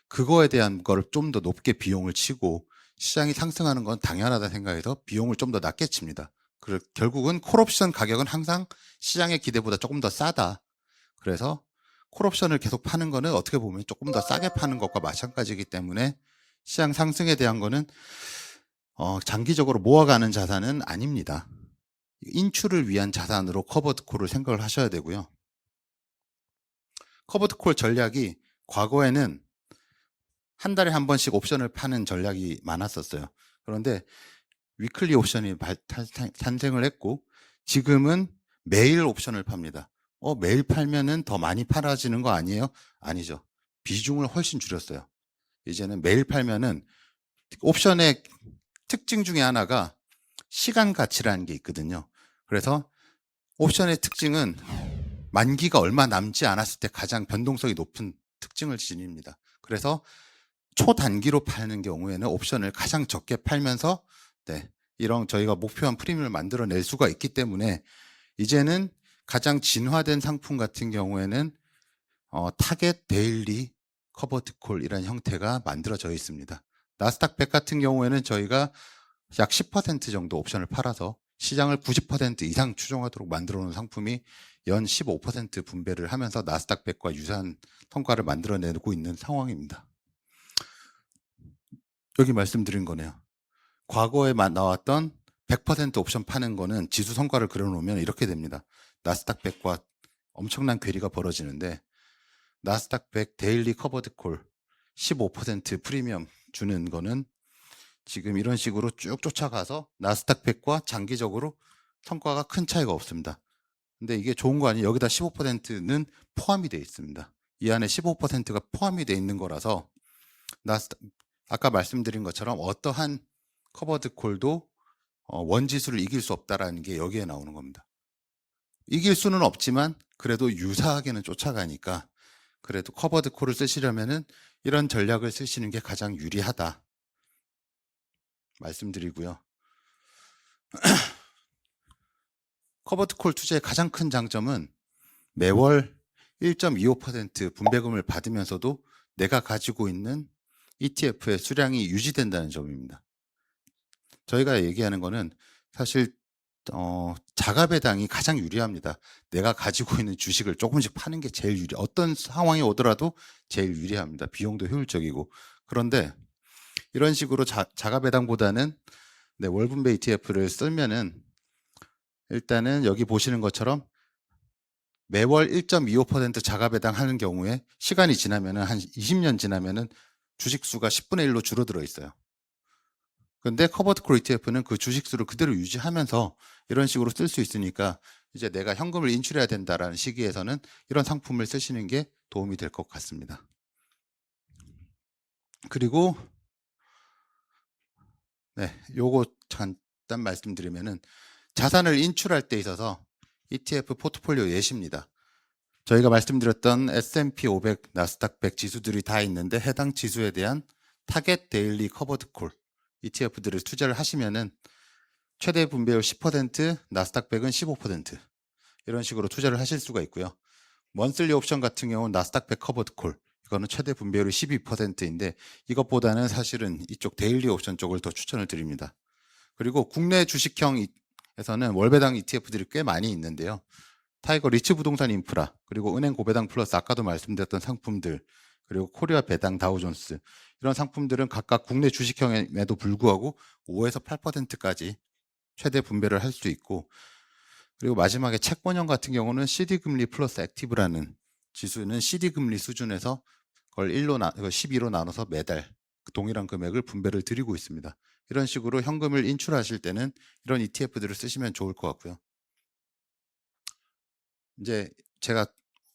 그거에 대한 거를 좀 더 높게 비용을 치고 시장이 상승하는 건 당연하다 생각해서 비용을 좀 더 낮게 칩니다. 결국은 콜옵션 가격은 항상 시장의 기대보다 조금 더 싸다. 그래서 콜옵션을 계속 파는 거는 어떻게 보면 조금 더 싸게 파는 것과 마찬가지이기 때문에 시장 상승에 대한 거는 장기적으로 모아가는 자산은 아닙니다. 인출을 위한 자산으로 커버드 콜을 생각을 하셔야 되고요. 커버드 콜 전략이 과거에는 한 달에 한 번씩 옵션을 파는 전략이 많았었어요. 그런데 위클리 옵션이 탄생을 했고 지금은 매일 옵션을 팝니다. 매일 팔면은 더 많이 팔아지는 거 아니에요? 아니죠. 비중을 훨씬 줄였어요. 이제는 매일 팔면은 옵션의 특징 중에 하나가 시간 가치라는 게 있거든요. 그래서 옵션의 특징은 만기가 얼마 남지 않았을 때 가장 변동성이 높은 특징을 지닙니다. 그래서 초단기로 파는 경우에는 옵션을 가장 적게 팔면서 이런 저희가 목표한 프리미엄을 만들어낼 수가 있기 때문에 이제는 가장 진화된 상품 같은 경우에는 타겟 데일리 커버드 콜이라는 형태가 만들어져 있습니다. 나스닥 100 같은 경우에는 저희가 약 10% 정도 옵션을 팔아서 시장을 90% 이상 추종하도록 만들어 놓은 상품이 연 15% 분배를 하면서 나스닥 100과 유사한 성과를 만들어내고 있는 상황입니다. 여기 말씀드린 거네요. 과거에 나왔던 100% 옵션 파는 거는 지수 성과를 그려놓으면 이렇게 됩니다. 나스닥 100과 엄청난 괴리가 벌어지는데 나스닥 100 데일리 커버드 콜 15% 프리미엄 주는 거는 지금 이런 식으로 쭉 쫓아가서 나스닥 100과 장기적으로 성과가 큰 차이가 없습니다. 근데 이게 좋은 거 아니에요? 여기다 15%는 포함이 되어 있습니다. 이 안에 15%가 포함이 되어 있는 거라서 아까 말씀드린 것처럼 어떠한 커버드 콜도 원지수를 이길 수 없다라는 게 여기에 나오는 겁니다. 이길 수는 없지만 그래도 유사하게는 쫓아가니까 그래도 커버드 콜을 쓰시려면은 이런 전략을 쓰시는 게 가장 유리하다 말씀드리고요. 커버드 콜 투자의 가장 큰 장점은 매월 1.25% 분배금을 받으면서도 내가 가지고 있는 ETF의 수량이 유지된다는 점입니다. 저희가 얘기하는 거는 사실 자가 배당이 가장 유리합니다. 내가 가지고 있는 주식을 조금씩 파는 게 제일 어떤 상황이 오더라도 제일 유리합니다. 비용도 효율적이고. 그런데 이런 식으로 자가 배당보다는 월분배 ETF를 쓰면은 일단은 여기 보시는 것처럼 매월 1.25% 자가 배당하는 경우에 시간이 지나면은 한 20년 지나면은 주식 수가 10분의 1로 줄어들어 있어요. 근데 커버드 콜 ETF는 그 주식 수를 그대로 유지하면서 이런 식으로 쓸 수 있으니까 이제 내가 현금을 인출해야 된다라는 시기에서는 이런 상품을 쓰시는 게 도움이 될 것 같습니다. 그리고 요거 잠깐 말씀드리면은 자산을 인출할 때 있어서 ETF 포트폴리오 예시입니다. 저희가 말씀드렸던 S&P 500, 나스닥 100 지수들이 다 있는데 해당 지수에 대한 타겟 데일리 커버드 콜 ETF들을 투자를 하시면은 최대 분배율 10%, 나스닥 100은 15% 이런 식으로 투자를 하실 수가 있고요. 먼슬리 옵션 같은 경우는 나스닥 100 커버드 콜 이거는 최대 분배율이 12%인데 이것보다는 사실은 이쪽 데일리 옵션 쪽을 더 추천을 드립니다. 그리고 국내 주식형에서는 월배당 ETF들이 꽤 많이 있는데요. 타이거 리츠 부동산 인프라, 그리고 은행 고배당 플러스 아까도 말씀드렸던 상품들, 그리고 코리아 배당 다우존스 이런 상품들은 각각 국내 주식형임에도 불구하고 5에서 8%까지 최대 분배를 할 수 있고, 그리고 마지막에 채권형 같은 경우는 CD금리 플러스 액티브라는 지수는 CD금리 수준에서 그걸 12로 나눠서 매달 동일한 금액을 분배를 드리고 있습니다. 이런 식으로 현금을 인출하실 때는 이런 ETF들을 쓰시면 좋을 것 같고요. 이제 제가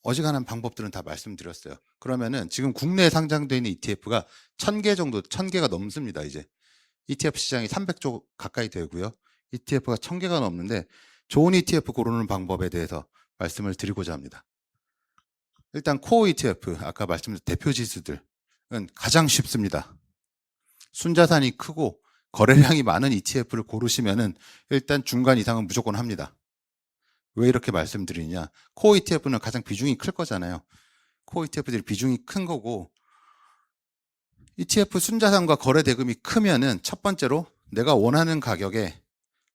어지간한 방법들은 다 말씀드렸어요. 그러면은 지금 국내에 상장되어 있는 ETF가 1000개 정도, 1000개가 넘습니다. 이제 ETF 시장이 300조 가까이 되고요. ETF가 1000개가 넘는데 좋은 ETF 고르는 방법에 대해서 말씀을 드리고자 합니다. 일단 코어 ETF, 아까 말씀드린 대표 지수들은 가장 쉽습니다. 순자산이 크고 거래량이 많은 ETF를 고르시면은 일단 중간 이상은 무조건 합니다. 왜 이렇게 말씀드리냐? 코어 ETF는 가장 비중이 클 거잖아요. 코어 ETF들이 비중이 큰 거고, ETF 순자산과 거래 대금이 크면은 첫 번째로 내가 원하는 가격에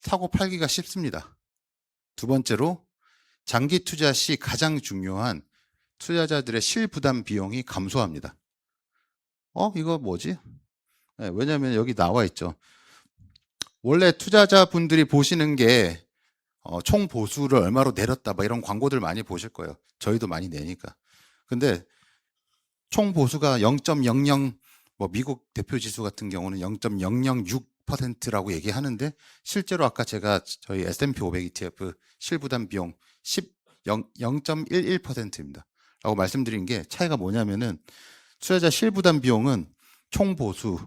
사고 팔기가 쉽습니다. 두 번째로 장기 투자 시 가장 중요한 투자자들의 실부담 비용이 감소합니다. 이거 뭐지? 왜냐하면 여기 나와 있죠. 원래 투자자분들이 보시는 게 총 보수를 얼마로 내렸다 막 이런 광고들 많이 보실 거예요. 저희도 많이 내니까. 근데 총 보수가 0.00 뭐 미국 대표 지수 같은 경우는 0.006%라고 얘기하는데 실제로 아까 제가 저희 S&P 500 ETF 실부담 비용 0.11%입니다. 라고 말씀드린 게 차이가 뭐냐면은 투자자 실부담 비용은 총 보수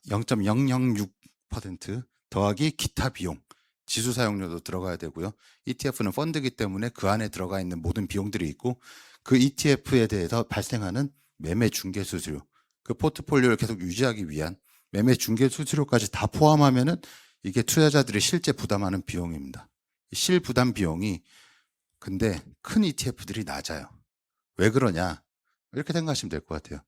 0.006% 더하기 기타 비용, 지수 사용료도 들어가야 되고요. ETF는 펀드이기 때문에 그 안에 들어가 있는 모든 비용들이 있고 그 ETF에 대해서 발생하는 매매 중개 수수료, 그 포트폴리오를 계속 유지하기 위한 매매 중개 수수료까지 다 포함하면은 이게 투자자들이 실제 부담하는 비용입니다. 실부담 비용이 근데 큰 ETF들이 낮아요. 왜 그러냐? 이렇게 생각하시면 될 것 같아요.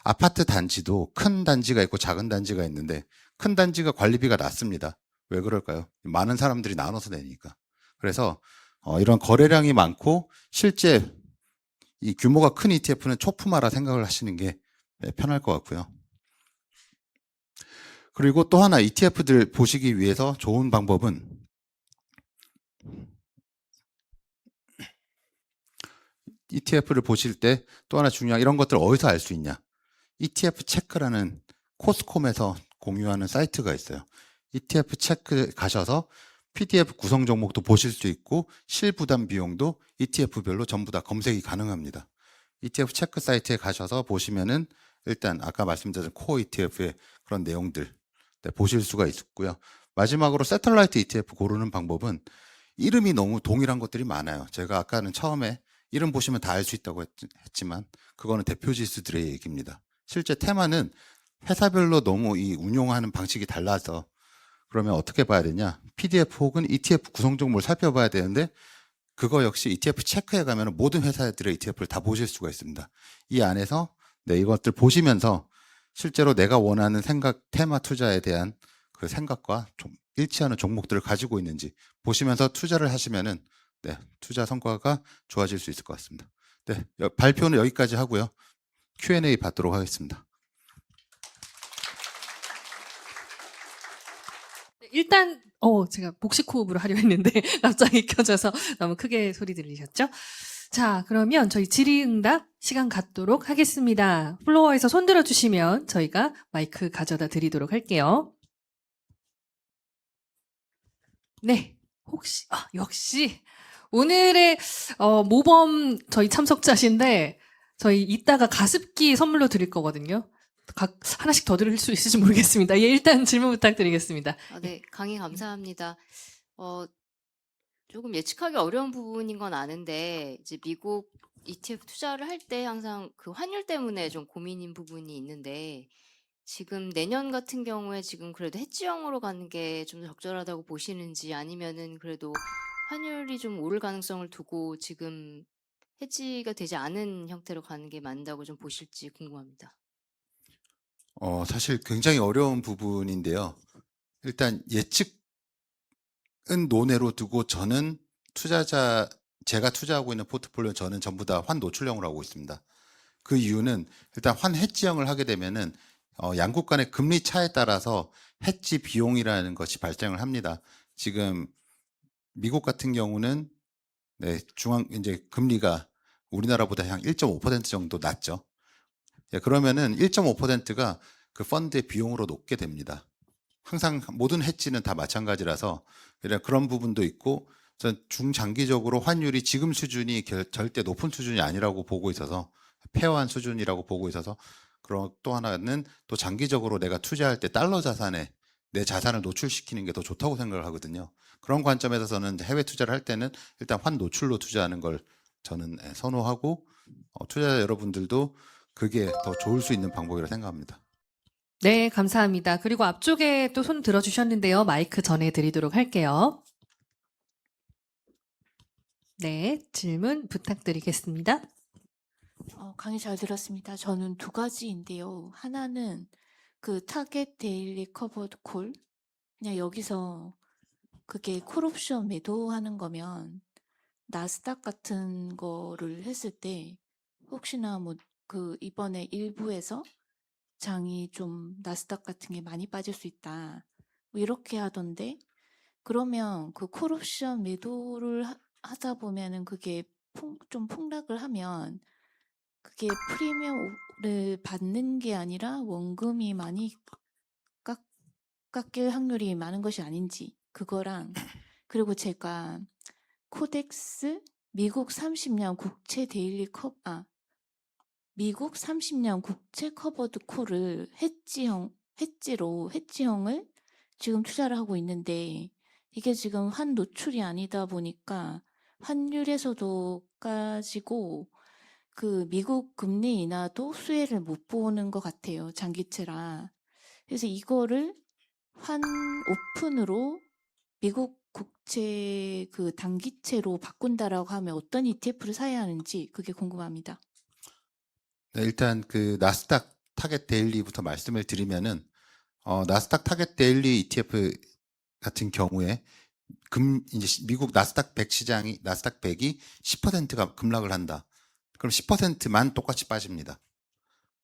아파트 단지도 큰 단지가 있고 작은 단지가 있는데 큰 단지가 관리비가 낮습니다. 왜 그럴까요? 많은 사람들이 나눠서 내니까. 그래서 이런 거래량이 많고 실제 이 규모가 큰 ETF는 초품화라 생각을 하시는 게 편할 것 같고요. 그리고 또 하나 ETF들 보시기 위해서 좋은 방법은 ETF를 보실 때 또 하나 중요한 이런 것들 어디서 알 수 있냐? ETF 체크라는 코스콤에서 공유하는 사이트가 있어요. ETF 체크 가셔서 PDF 구성 종목도 보실 수 있고 실부담 비용도 ETF별로 전부 다 검색이 가능합니다. ETF 체크 사이트에 가셔서 보시면은 일단 아까 말씀드린 코어 ETF의 그런 내용들 보실 수가 있고요. 마지막으로 새틀라이트 ETF 고르는 방법은 이름이 너무 동일한 것들이 많아요. 제가 아까는 처음에 이름 보시면 다 알 수 있다고 했지만 그거는 대표 지수들의 얘기입니다. 실제 테마는 회사별로 너무 이 운용하는 방식이 달라서 그러면 어떻게 봐야 되냐? PDF 혹은 ETF 구성 종목을 살펴봐야 되는데 그거 역시 ETF 체크에 가면 모든 회사들의 ETF를 다 보실 수가 있습니다. 이 안에서 이것들 보시면서 실제로 내가 원하는 테마 투자에 대한 그 생각과 좀 일치하는 종목들을 가지고 있는지 보시면서 투자를 하시면은 투자 성과가 좋아질 수 있을 것 같습니다. 발표는 여기까지 하고요. Q&A 받도록 하겠습니다. 일단 제가 복식 호흡으로 하려 했는데 갑자기 켜져서 너무 크게 소리 들리셨죠? 자, 그러면 저희 질의응답 시간 갖도록 하겠습니다. 플로어에서 손 들어주시면 저희가 마이크 가져다 드리도록 할게요. 네, 혹시 역시 오늘의 모범 저희 참석자신데 저희 이따가 가습기 선물로 드릴 거거든요. 하나씩 더 드릴 수 있을지 모르겠습니다. 예, 일단 질문 부탁드리겠습니다. 네, 강의 감사합니다. 조금 예측하기 어려운 부분인 건 아는데, 이제 미국 ETF 투자를 할 때 항상 그 환율 때문에 좀 고민인 부분이 있는데, 지금 내년 같은 경우에 지금 그래도 해지형으로 가는 게 좀 적절하다고 보시는지 아니면은 그래도 환율이 좀 오를 가능성을 두고 지금 해지가 되지 않은 형태로 가는 게 맞다고 좀 보실지 궁금합니다. 사실 굉장히 어려운 부분인데요. 일단 예측은 논외로 두고 저는 제가 투자하고 있는 포트폴리오 저는 전부 다 환 노출형으로 하고 있습니다. 그 이유는 일단 환 해지형을 하게 되면은 양국 간의 금리 차에 따라서 해지 비용이라는 것이 발생을 합니다. 지금 미국 같은 경우는 이제 금리가 우리나라보다 한 1.5% 정도 낮죠. 그러면은 1.5%가 그 펀드의 비용으로 높게 됩니다. 항상 모든 해지는 다 마찬가지라서 그런 부분도 있고 전 중장기적으로 환율이 지금 수준이 절대 높은 수준이 아니라고 보고 있어서 페어한 수준이라고 보고 있어서 그리고 또 하나는 또 장기적으로 내가 투자할 때 달러 자산에 내 자산을 노출시키는 게 더 좋다고 생각을 하거든요. 그런 관점에서 저는 해외 투자를 할 때는 일단 환 노출로 투자하는 걸 저는 선호하고 투자자 여러분들도 그게 더 좋을 수 있는 방법이라고 생각합니다. 네, 감사합니다. 그리고 앞쪽에 또 손 들어주셨는데요. 마이크 전해드리도록 할게요. 네, 질문 부탁드리겠습니다. 강의 잘 들었습니다. 저는 두 가지인데요. 하나는 그 타겟 데일리 커버드 콜, 그냥 여기서 그게 콜옵션 매도하는 거면 나스닥 같은 거를 했을 때 혹시나 뭐 그 이번에 일부에서 장이 좀 나스닥 같은 게 많이 빠질 수 있다. 뭐 이렇게 하던데 그러면 그 콜옵션 매도를 하다 보면은 그게 좀 폭락을 하면 그게 프리미엄을 받는 게 아니라 원금이 많이 깎일 확률이 많은 것이 아닌지 그거랑 그리고 제가 코덱스 미국 30년 국채 데일리 미국 30년 국채 커버드 콜을 해지형을 지금 투자를 하고 있는데 이게 지금 환 노출이 아니다 보니까 환율에서도 까지고 그 미국 금리 인하도 수혜를 못 보는 것 같아요. 장기채라. 그래서 이거를 환 오픈으로 미국 국채 그 단기채로 바꾼다라고 하면 어떤 ETF를 사야 하는지 그게 궁금합니다. 네, 일단 그 나스닥 타겟 데일리부터 말씀을 드리면은 나스닥 타겟 데일리 ETF 같은 경우에 이제 미국 나스닥 100 시장이 나스닥 100이 10%가 급락을 한다. 그럼 10%만 똑같이 빠집니다.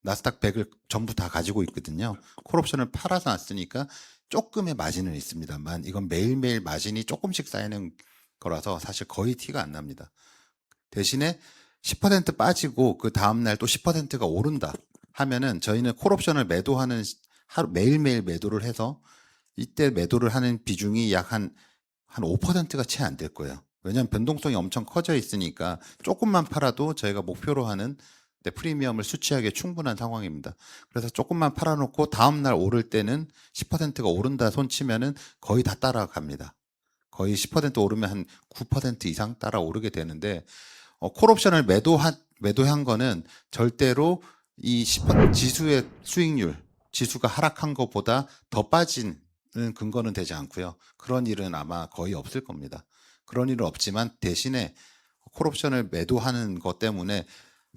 나스닥 100을 전부 다 가지고 있거든요. 콜옵션을 팔아서 놨으니까 조금의 마진은 있습니다만 이건 매일매일 마진이 조금씩 쌓이는 거라서 사실 거의 티가 안 납니다. 대신에 10% 빠지고 그 다음날 또 10%가 오른다 하면은 저희는 콜옵션을 매도하는 매일매일 매도를 해서 이때 매도를 하는 비중이 약 한 5%가 채 안 될 거예요. 왜냐하면 변동성이 엄청 커져 있으니까 조금만 팔아도 저희가 목표로 하는 프리미엄을 수취하기에 충분한 상황입니다. 그래서 조금만 팔아놓고 다음날 오를 때는 10%가 오른다 손치면은 거의 다 따라갑니다. 거의 10% 오르면 한 9% 이상 따라오르게 되는데 콜옵션을 매도한 거는 절대로 이 지수의 수익률, 지수가 하락한 것보다 더 빠지는 근거는 되지 않고요. 그런 일은 아마 거의 없을 겁니다. 그런 일은 없지만 대신에 콜옵션을 매도하는 것 때문에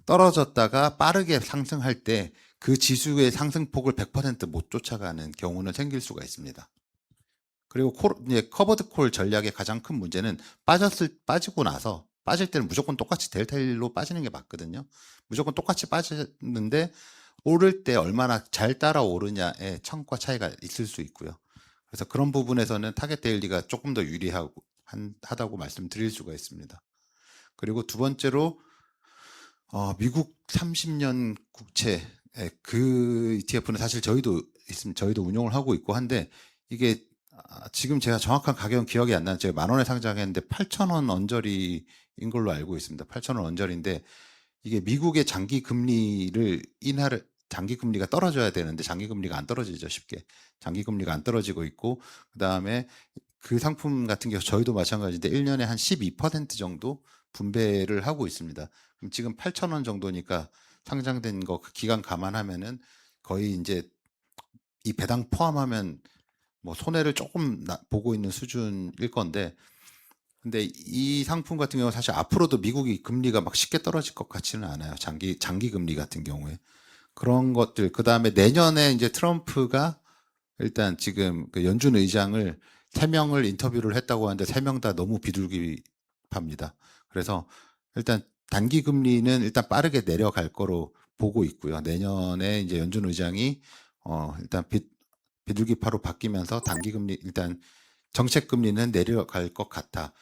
떨어졌다가 빠르게 상승할 때 그 지수의 상승폭을 100% 못 쫓아가는 경우는 생길 수가 있습니다. 그리고 이제 커버드 콜 전략의 가장 큰 문제는 빠지고 나서 빠질 때는 무조건 똑같이 델타 1로 빠지는 게 맞거든요. 무조건 똑같이 빠지는데 오를 때 얼마나 잘 따라오르냐의 성과 차이가 있을 수 있고요. 그래서 그런 부분에서는 타겟 데일리가 조금 더 유리하다고 말씀드릴 수가 있습니다. 그리고 두 번째로 미국 30년 국채 그 ETF는 사실 저희도 운용을 하고 있고 한데 이게 지금 제가 정확한 가격은 기억이 안 나는데 제가 10,000원에 상장했는데 8,000원 언저리인 걸로 알고 있습니다. 8,000원 언저리인데 이게 미국의 장기 금리가 떨어져야 되는데 장기 금리가 안 떨어지죠, 쉽게. 장기 금리가 안 떨어지고 있고 그다음에 그 상품 같은 경우 저희도 마찬가지인데 1년에 한 12% 정도 분배를 하고 있습니다. 그럼 지금 8,000원 정도니까 상장된 거 그 기간 감안하면은 거의 이제 이 배당 포함하면 뭐 손해를 조금 보고 있는 수준일 건데 근데 이 상품 같은 경우 사실 앞으로도 미국이 금리가 막 쉽게 떨어질 것 같지는 않아요. 장기 금리 같은 경우에. 그런 것들 그다음에 내년에 이제 트럼프가 일단 지금 그 연준 의장을 3명을 인터뷰를 했다고 하는데 3명 다 너무 비둘기파입니다. 그래서 일단 단기 금리는 일단 빠르게 내려갈 거로 보고 있고요. 내년에 이제 연준 의장이 일단 비둘기파로 바뀌면서 단기 금리 일단 정책 금리는 내려갈 것 같아.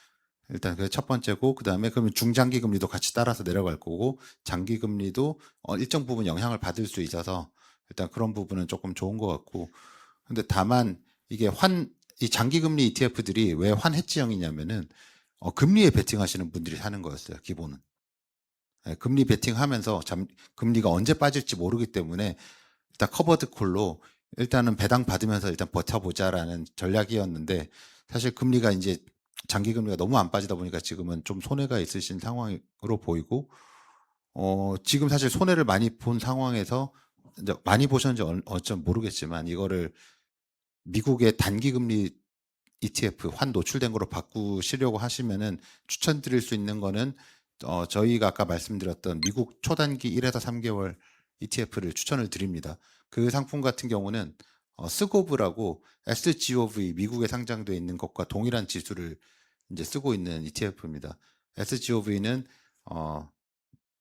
일단 그게 첫 번째고 그다음에 그러면 중장기 금리도 같이 따라서 내려갈 거고 장기 금리도 일정 부분 영향을 받을 수 있어서 일단 그런 부분은 조금 좋은 것 같고 근데 다만 이게 이 장기 금리 ETF들이 왜 환 해지형이냐면은 금리에 베팅하시는 분들이 사는 거였어요. 기본은. 금리 베팅하면서 금리가 언제 빠질지 모르기 때문에 일단 커버드 콜로 일단은 배당 받으면서 일단 버텨보자라는 전략이었는데 사실 금리가 이제 장기 금리가 너무 안 빠지다 보니까 지금은 좀 손해가 있으신 상황으로 보이고 지금 사실 손해를 많이 본 상황에서 이제 많이 보셨는지 어쩜 모르겠지만 이거를 미국의 단기 금리 ETF 환 노출된 거로 바꾸시려고 하시면은 추천드릴 수 있는 거는 저희가 아까 말씀드렸던 미국 초단기 1에서 3개월 ETF를 추천을 드립니다. 그 상품 같은 경우는 스고브라고 SGOV 미국에 상장되어 있는 것과 동일한 지수를 이제 쓰고 있는 ETF입니다. SGOV는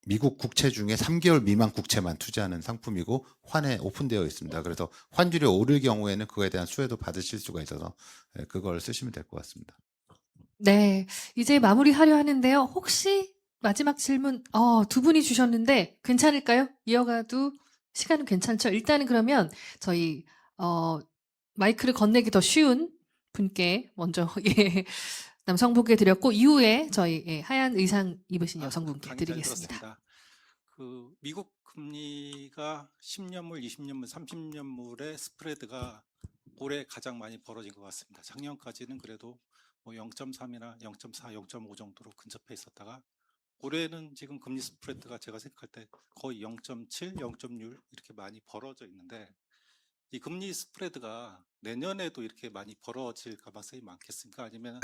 미국 국채 중에 3개월 미만 국채만 투자하는 상품이고 환에 오픈되어 있습니다. 그래서 환율이 오를 경우에는 그거에 대한 수혜도 받으실 수가 있어서 그걸 쓰시면 될 것 같습니다. 네, 이제 마무리하려 하는데요. 혹시 마지막 질문 두 분이 주셨는데 괜찮을까요? 이어가도 시간은 괜찮죠? 일단은 그러면 저희 마이크를 건네기 더 쉬운 분께 먼저 예, 남성분께 드렸고 이후에 저희 하얀 의상 입으신 여성분께 강의 잘 드리겠습니다. 들었습니다. 그 미국 금리가 10년물, 20년물, 30년물의 스프레드가 올해 가장 많이 벌어진 것 같습니다. 작년까지는 그래도 뭐 0.3이나 0.4, 0.5 정도로 근접해 있었다가 올해는 지금 금리 스프레드가 제가 생각할 때 거의 0.7, 0.6 이렇게 많이 벌어져 있는데 이 금리 스프레드가 내년에도 이렇게 많이 벌어질 가능성이 많겠습니까? 아니면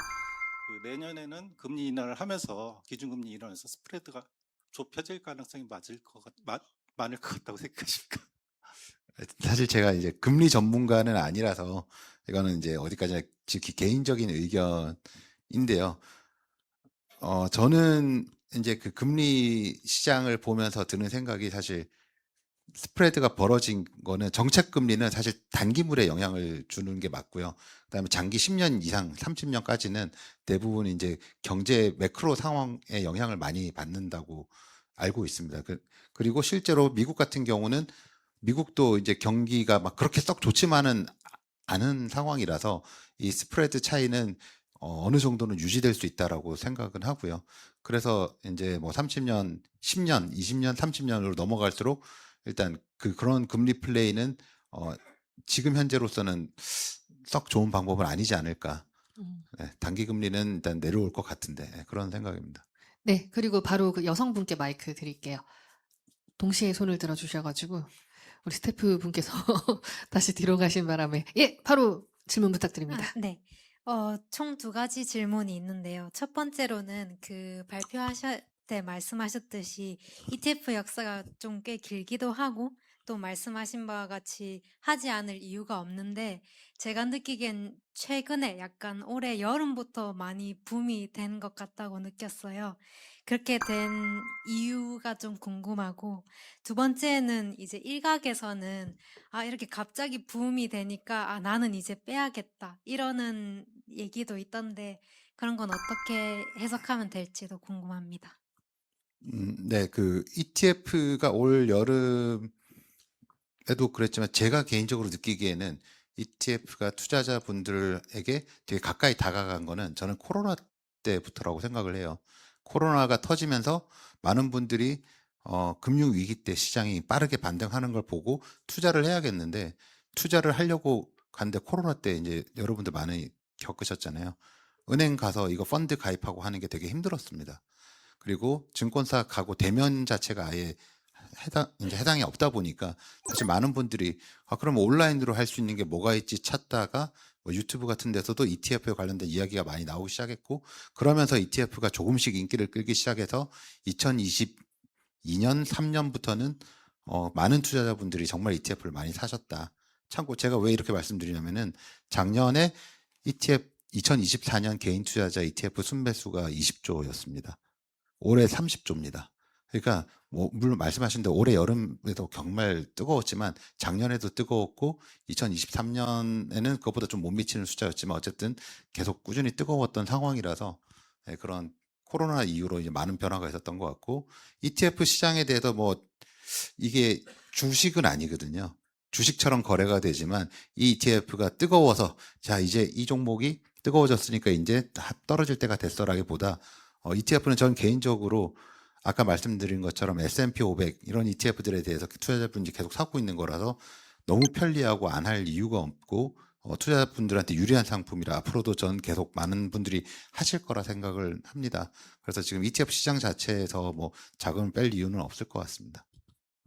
그 내년에는 금리 인하를 하면서 기준금리 인하해서 스프레드가 좁혀질 가능성이 많을 것 같다고 생각하십니까? 사실 제가 이제 금리 전문가는 아니라서 이거는 이제 어디까지나 지극히 개인적인 의견인데요. 저는 이제 그 금리 시장을 보면서 드는 생각이 사실 스프레드가 벌어진 거는 정책 금리는 사실 단기물에 영향을 주는 게 맞고요. 그다음에 장기 10년 이상, 30년까지는 대부분 이제 경제 매크로 상황에 영향을 많이 받는다고 알고 있습니다. 그리고 실제로 미국 같은 경우는 미국도 이제 경기가 막 그렇게 썩 좋지만은 않은 상황이라서 이 스프레드 차이는 어느 정도는 유지될 수 있다라고 생각은 하고요. 그래서 이제 뭐 30년, 10년, 20년, 30년으로 넘어갈수록 일단 그런 금리 플레이는 지금 현재로서는 썩 좋은 방법은 아니지 않을까. 네, 단기 금리는 일단 내려올 것 같은데 그런 생각입니다. 네, 그리고 바로 그 여성분께 마이크 드릴게요. 동시에 손을 들어 주셔가지고 우리 스태프분께서 다시 뒤로 가신 바람에 바로 질문 부탁드립니다. 네. 총 두 가지 질문이 있는데요. 첫 번째로는 그 발표하실 때 말씀하셨듯이 ETF 역사가 좀 꽤 길기도 하고 또 말씀하신 바와 같이 하지 않을 이유가 없는데 제가 느끼기엔 최근에 약간 올해 여름부터 많이 붐이 된 것 같다고 느꼈어요. 그렇게 된 이유가 좀 궁금하고 두 번째는 이제 일각에서는 이렇게 갑자기 붐이 되니까 나는 이제 빼야겠다 이러는 얘기도 있던데 그런 건 어떻게 해석하면 될지도 궁금합니다. 네, 그 ETF가 올 여름에도 그랬지만 제가 개인적으로 느끼기에는 ETF가 투자자분들에게 되게 가까이 다가간 거는 저는 코로나 때부터라고 생각을 해요. 코로나가 터지면서 많은 분들이 금융 위기 때 시장이 빠르게 반등하는 걸 보고 투자를 해야겠는데 투자를 하려고 갔는데 코로나 때 이제 여러분들 많이 겪으셨잖아요. 은행 가서 이거 펀드 가입하고 하는 게 되게 힘들었습니다. 그리고 증권사 가고 대면 자체가 아예 해당이 없다 보니까 사실 많은 분들이 그럼 온라인으로 할 수 있는 게 뭐가 있지 찾다가 뭐 유튜브 같은 데서도 ETF에 관련된 이야기가 많이 나오기 시작했고 그러면서 ETF가 조금씩 인기를 끌기 시작해서 2022년, 3년부터는 많은 투자자분들이 정말 ETF를 많이 사셨다. 참고 제가 왜 이렇게 말씀드리냐면은 작년에 ETF 2024년 개인 투자자 ETF 순매수가 20조였습니다. 올해 30조입니다. 그러니까 뭐 물론 말씀하신 대로 올해 여름에도 정말 뜨거웠지만 작년에도 뜨거웠고 2023년에는 그것보다 좀 못 미치는 숫자였지만 어쨌든 계속 꾸준히 뜨거웠던 상황이라서 그런 코로나 이후로 이제 많은 변화가 있었던 것 같고 ETF 시장에 대해서 뭐 이게 주식은 아니거든요. 주식처럼 거래가 되지만 이 ETF가 뜨거워서 자 이제 이 종목이 뜨거워졌으니까 이제 떨어질 때가 됐어라기보다 ETF는 전 개인적으로 아까 말씀드린 것처럼 S&P 500 이런 ETF들에 대해서 투자자분들이 계속 사고 있는 거라서 너무 편리하고 안 할 이유가 없고 투자자분들한테 유리한 상품이라 앞으로도 전 계속 많은 분들이 하실 거라 생각을 합니다. 그래서 지금 ETF 시장 자체에서 뭐 자금을 뺄 이유는 없을 것 같습니다.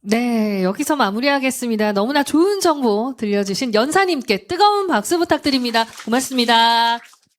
네, 여기서 마무리하겠습니다. 너무나 좋은 정보 들려주신 연사님께 뜨거운 박수 부탁드립니다. 고맙습니다.